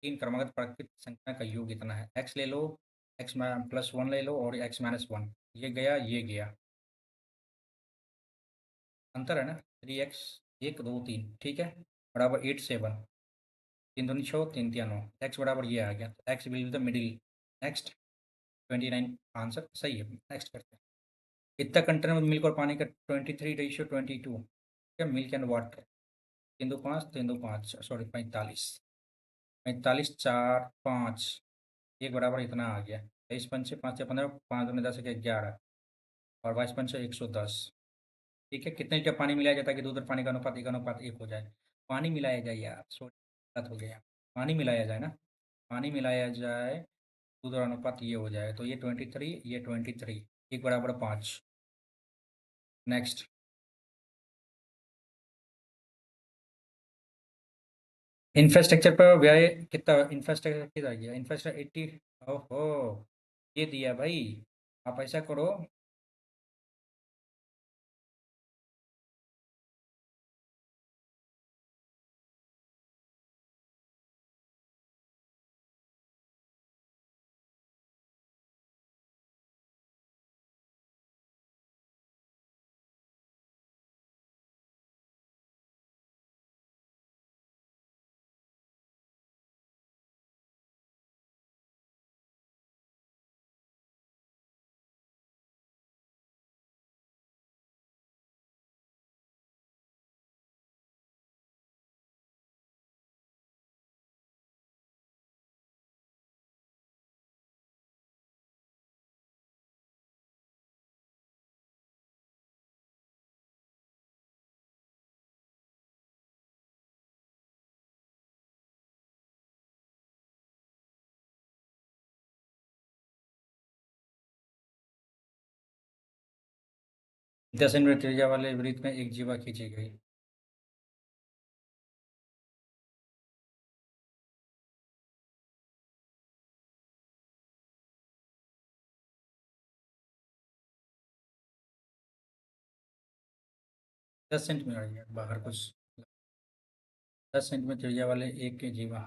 तीन क्रमांकित प्राकृत संख्या का योग कितना है? एक्स ले लो, एक्स प्लस वन ले लो और एक्स माइनस वन। ये गया, ये गया, अंतर है ना। 3x, 1, 2, 3। ठीक है, बराबर 8, 7। 3 दूनी 6, 3 तिया 9। एक्स बराबर ये आ गया, तो x will be the middle. Next. 29 answer सही है। नेक्स्ट करते हैं। इतना कंटेनर में मिल्क और पानी का 23:22। ठीक है, मिल्क एंड वाटर। 3, 2, 5, 3, 2, 5, सॉरी 45। 45, 4, 5, एक बराबर इतना आ गया। 23 पंचे 5 या 15, 5 दूनी 10 के 11 और 22 पंचे 110। ठीक है, कितने लीटर पानी मिलाया जाता है कि दूध और पानी का अनुपात 1:1 हो जाए? पानी मिलाया जाए यार, सॉरी गलत हो गया। पानी मिलाया जाए ना, पानी मिलाया जाए, दूध और अनुपात ये हो जाए, तो ये 23, ये 23, एक बराबर 5। नेक्स्ट। इंफ्रास्ट्रक्चर पर व्यय कितना? इंफ्रास्ट्रक्चर कितना गया? इंफ्रास्ट्रक्चर 80। ओहो, ये दिया भाई। आप ऐसा करो, दस सेंटीमीटर त्रिज्या वाले वृत्त में एक जीवा खींची गई। 10 सेंटीमीटर बाहर कुछ। 10 सेंटीमीटर त्रिज्या वाले एक के जीवा।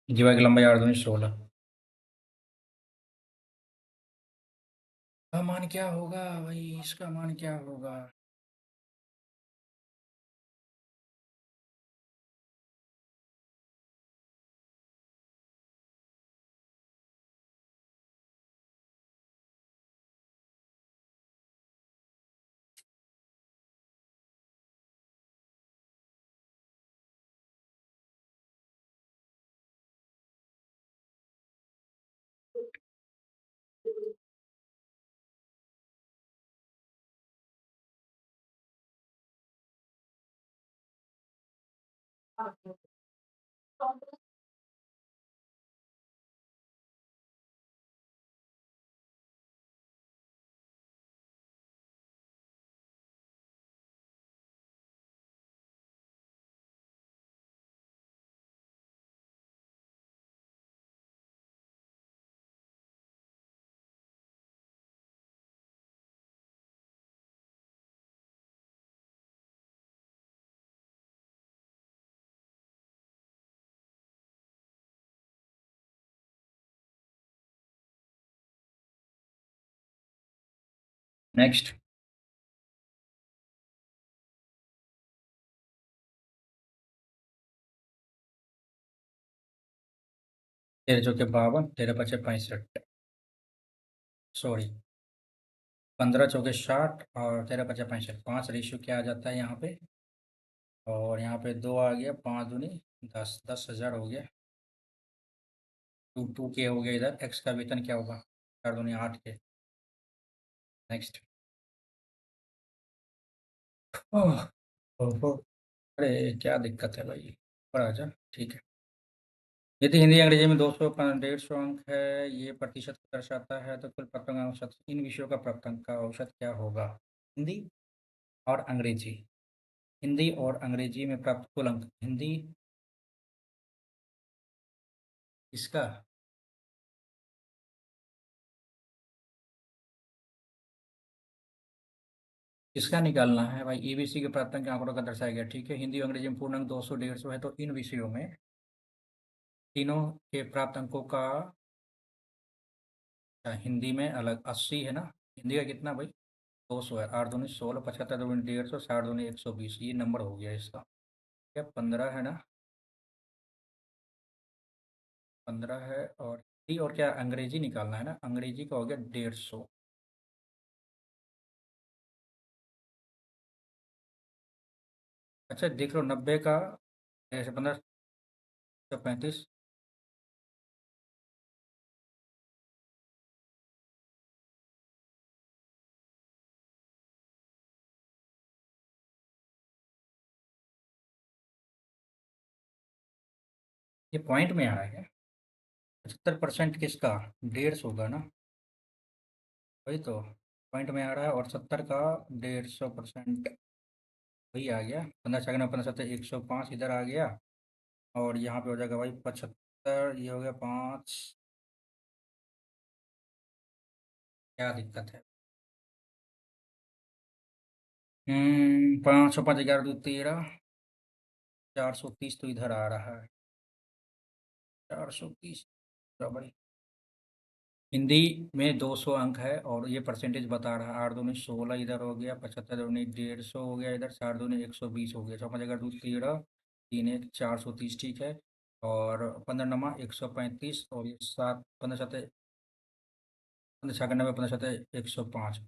जीवा की लंबाई 8 दूनी 16। का मान क्या होगा भाई? इसका मान क्या होगा? नेक्स्ट। तेरह चौके 52, तेरह पचे 65, सॉरी, 15 चौके 60 और तेरह पचे 65, 5 रेशियो क्या आ जाता है यहाँ पे, और यहाँ पे 2 आ गया, 5 दूनी 10, 10,000 हो गया। 2 के हो गया, इधर एक्स का वेतन क्या होगा, 4 दूनी 8 के। नेक्स्ट। ओह, ओहो, अरे क्या दिक्कत है भाई, ऊपर आ जा, ठीक है। यदि हिंदी अंग्रेजी में 200 150 अंक है, ये प्रतिशत को दर्शाता है, तो कुल प्राप्त अंक औसत इन विषयों का प्राप्त अंक का औसत क्या होगा। हिंदी और अंग्रेजी, हिंदी और अंग्रेजी में प्राप्त कुल अंक, हिंदी इसका, इसका निकालना है भाई, ईबीसी के प्राप्त अंक आंकड़ों का दर्शाया गया, ठीक है। हिंदी और अंग्रेजी में पूर्ण अंक 200 150 है, तो इन विषयों में तीनों के प्राप्त अंकों का, हिंदी में अलग 80 है ना, हिंदी का कितना भाई, 200 है, 8 दूनी 16, 75 दूनी 150, 60 दूनी 120, ये नंबर हो गया इसका। क्या 15 है ना, 15 है, और हिंदी और क्या अंग्रेजी निकालना है ना, अंग्रेजी का हो गया 150। अच्छा देख लो, 90 का ऐसे 15, 35, ये पॉइंट में आ रहा है। 75% किसका, 150 का ना, वही तो पॉइंट में आ रहा है, और 70 का 150%, वही आ गया। 15 छः 15 7 105 इधर आ गया, और यहाँ पे हो जाएगा भाई 75, ये हो गया 5। क्या दिक्कत है, 505 11 2 13, 430 तो इधर आ रहा है, 430 बराबर। हिंदी में 200 अंक है, और ये परसेंटेज बता रहा है, 8 दूनी 16 इधर हो गया, 75 दूनी 150 हो गया इधर, 4 दूनी 120 हो गया, 4 5 11 2 13, 3 1 430, ठीक है। और 15 नमा 135, और ये 7 15 7 15 छः 90, 15 7 105,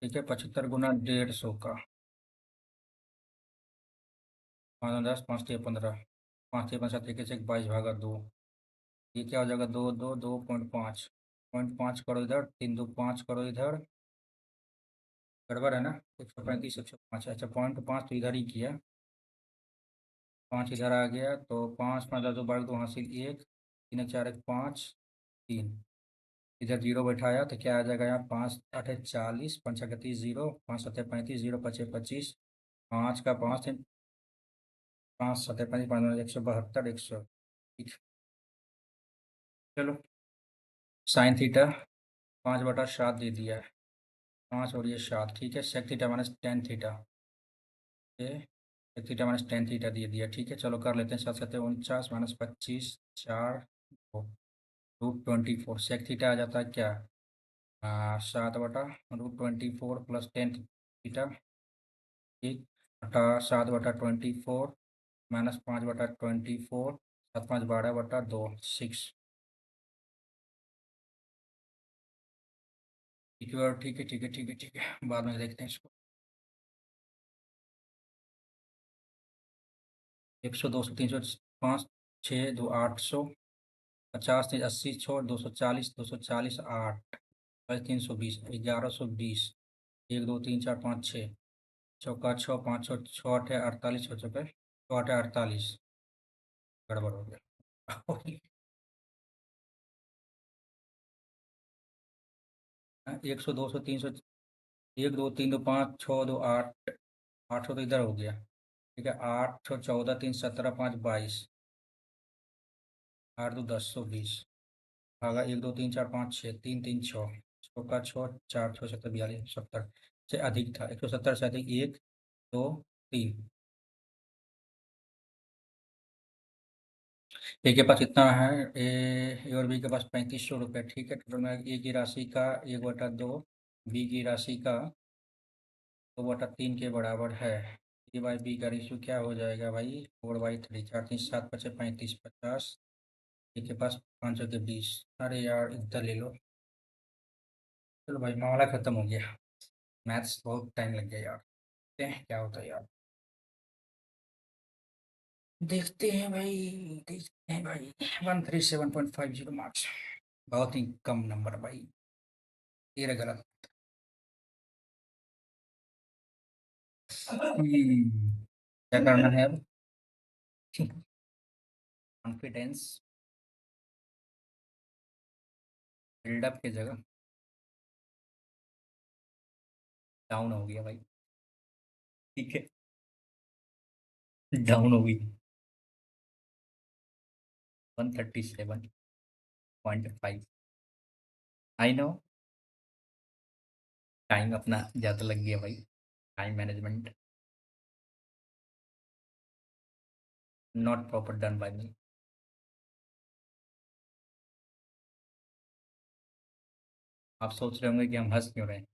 ठीक है। 75 गुना 150 का, 5 10 5 3 15, 5 3 5 7 21 1 22 भागा 2, ये क्या हो जाएगा, 2 2 2.5, 0.5 करो इधर, 3 2 5 करो इधर, गड़बड़ है ना, 135 105, अच्छा 0.5 तो इधर ही किया, 5 इधर आ गया, तो 5 5 दो बारह दो हासिल 1, 3 1 4 1 5 3, इधर जीरो बैठाया तो क्या आ जाएगा यहाँ, 5 8 40, 5 6 30 जीरो, 5 7 35, जीरो 5 25, 5 का 5 5 7 35, 5 172, 100, ठीक। चलो, साइन थीटा 5/7 दे दिया है, 5 और ये 7, ठीक है। Sec theta minus ten theta, ये sec theta minus ten theta दे दिया, ठीक है। चलो कर लेते हैं, 7 7 49 माइनस 25 4 √24, सेक थीटा आ जाता है क्या, 7/√24 प्लस टेन थीटा, ठीक। 7/24 माइनस 5/24, 7 5 12/2, 6, ठीक है, ठीक है, ठीक है, ठीक है, ठीक है, बाद में देखते हैं इसको। 100 200 300 5 6 2 800, 50 3 80 छोड़, 240 240 8, 320, 1120, 1 2 3 4 5 6, चौका 6 5 6 6 8 48 हो चुके, 6 8 48, गड़बड़ हो गया। 100 200 300, 1 2 3 2 5 6 2 8, 800 तो इधर हो गया, ठीक है। 8 14 3 17 5 22, 8 2 10 120, भागा 1 2 3 4 5 6 3 3 6, चौका 6 4 6 7 42 70 से अधिक था, 170 से अधिक 1 2 3, ए के पास कितना है, ए और बी के पास 3500 रुपये, ठीक है। टोटल में ए की राशि का 1/2, बी की राशि का 2/3 के बराबर है। ए बाई बी का रेशियो क्या हो जाएगा भाई, 4/3, 4×3 = 7, 5 35, 50। ए के पास 500 के 20। अरे यार इधर ले लो। चलो भाई मामला खत्म हो गया। मैथ्स बहुत टाइम लग गया यार, देखते हैं क्या होता है यार। देखते हैं भाई, देखते हैं भाई। 137.50 मार्क्स, बहुत ही कम नंबर भाई। तेरा गलत। क्या करना है अब? कॉन्फिडेंस बिल्डअप की जगह डाउन हो गया भाई। ठीक है, डाउन हो गई। 137.5। I know. टाइम अपना ज़्यादा लग गया भाई। Time management not proper done by me. आप सोच रहे होंगे कि हम हंस क्यों रहे हैं।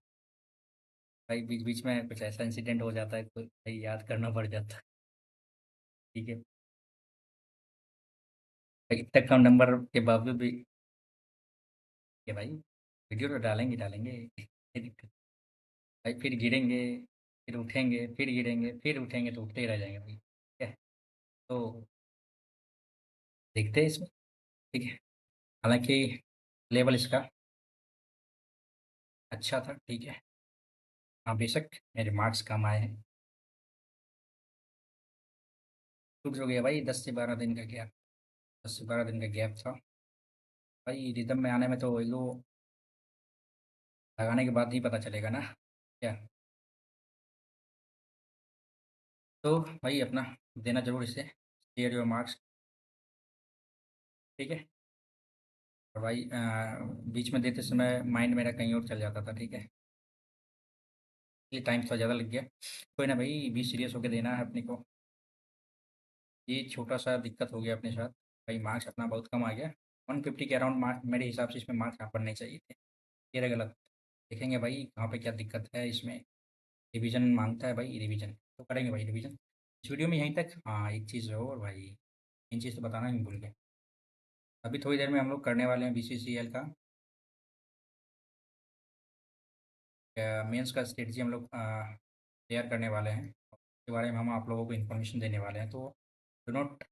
भाई बीच बीच में कुछ ऐसा इंसिडेंट हो जाता है तो भाई याद करना पड़ जाता है। ठीक है। भाई इतना कम नंबर के बावजूद भी ये भाई वीडियो तो डालेंगे डालेंगे, ये दिक्कत। भाई फिर गिरेंगे, फिर उठेंगे, फिर गिरेंगे, फिर उठेंगे तो उठते ही रह जाएंगे भाई, ठीक है। तो देखते हैं इसमें। ठीक है। हालांकि लेवल इसका अच्छा था, ठीक है। हाँ बेशक मेरे मार्क्स कम आए हैं। रुक जो गया भाई, 10 से 12 दिन का गैप। 10 से 12 दिन का गैप था भाई। रिदम में आने में तो ये लो लगाने के बाद ही पता चलेगा ना क्या। तो भाई अपना देना जरूर इसे, शेयर योर मार्क्स। ठीक है। और भाई बीच में देते समय माइंड मेरा कहीं और चल जाता था, ठीक है। ये टाइम थोड़ा ज़्यादा लग गया। कोई ना भाई, भी सीरियस होकर देना है अपने को। ये छोटा सा दिक्कत हो गया अपने साथ। भाई मार्क्स अपना बहुत कम आ गया। 150 के अराउंड मार्क्स मेरे हिसाब से इसमें मार्क्स यहाँ पर नहीं चाहिए थे। ये रहा गलत। देखेंगे भाई कहाँ पे क्या दिक्कत है इसमें। रिवीजन मांगता है भाई, रिवीजन तो करेंगे भाई रिवीजन इस वीडियो में यहीं तक। हाँ एक चीज़ और भाई, इन चीज़ तो बताना ही भूल गए। अभी थोड़ी देर में हम लोग करने वाले हैं BCCL का मेंस का स्ट्रेटजी हम लोग तैयार करने वाले हैं। उसके बारे में हम आप लोगों को इन्फॉर्मेशन देने वाले हैं। तो do not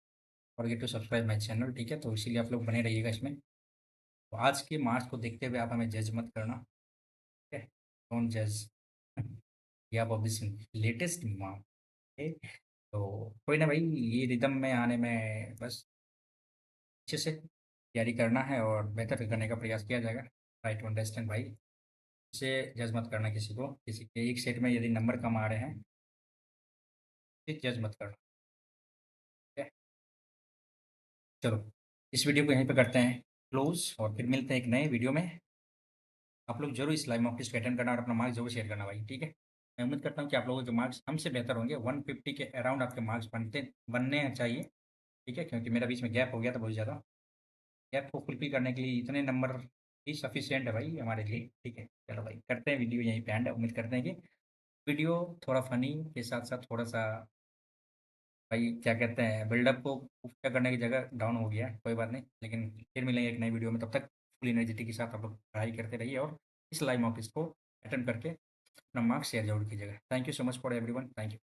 forget to subscribe my channel, ठीक है। तो इसीलिए आप लोग बने रहिएगा इसमें। तो आज के मार्क्स को देखते हुए आप हमें जज मत करना, ठीक है। डोंट जज ये आप ऑफ दिस लेटेस्ट मार्क। तो कोई ना भाई, ये रिदम में आने में बस अच्छे से तैयारी करना है और बेहतर करने का प्रयास किया जाएगा। ट्राई टू अंडरस्टैंड भाई। इसे जज मत करना किसी को, किसी के एक सेट में यदि नंबर कम आ रहे हैं फिर जज मत करना, ठीक है। चलो इस वीडियो को यहीं पे करते हैं क्लोज, और फिर मिलते हैं एक नए वीडियो में। आप लोग जरूर इस लाइव मॉक टेस्ट को अटेंड करना और अपना मार्क्स जरूर शेयर करना भाई, ठीक है। मैं उम्मीद करता हूँ कि आप लोगों के मार्क्स हमसे बेहतर होंगे। 150 के अराउंड आपके मार्क्स बनने चाहिए, ठीक है। क्योंकि मेरा बीच में गैप हो गया था बहुत ज़्यादा। गैप को फुलफिल करने के लिए इतने नंबर ही सफिशियंट है भाई हमारे लिए, ठीक है। चलो भाई करते हैं वीडियो यहीं पे एंड। उम्मीद करते हैं कि वीडियो थोड़ा फनी के साथ साथ थोड़ा सा भाई क्या कहते हैं बिल्डअप को पुख्ता करने की जगह डाउन हो गया है। कोई बात नहीं, लेकिन फिर मिलेंगे एक नई वीडियो में। तब तक फुल एनर्जिटी के साथ आप लोग पढ़ाई करते रहिए और इस लाइव ऑफिस को अटेंड करके अपना मार्क्स शेयर जरूर कीजिएगा। Thank you so much for everyone, thank you.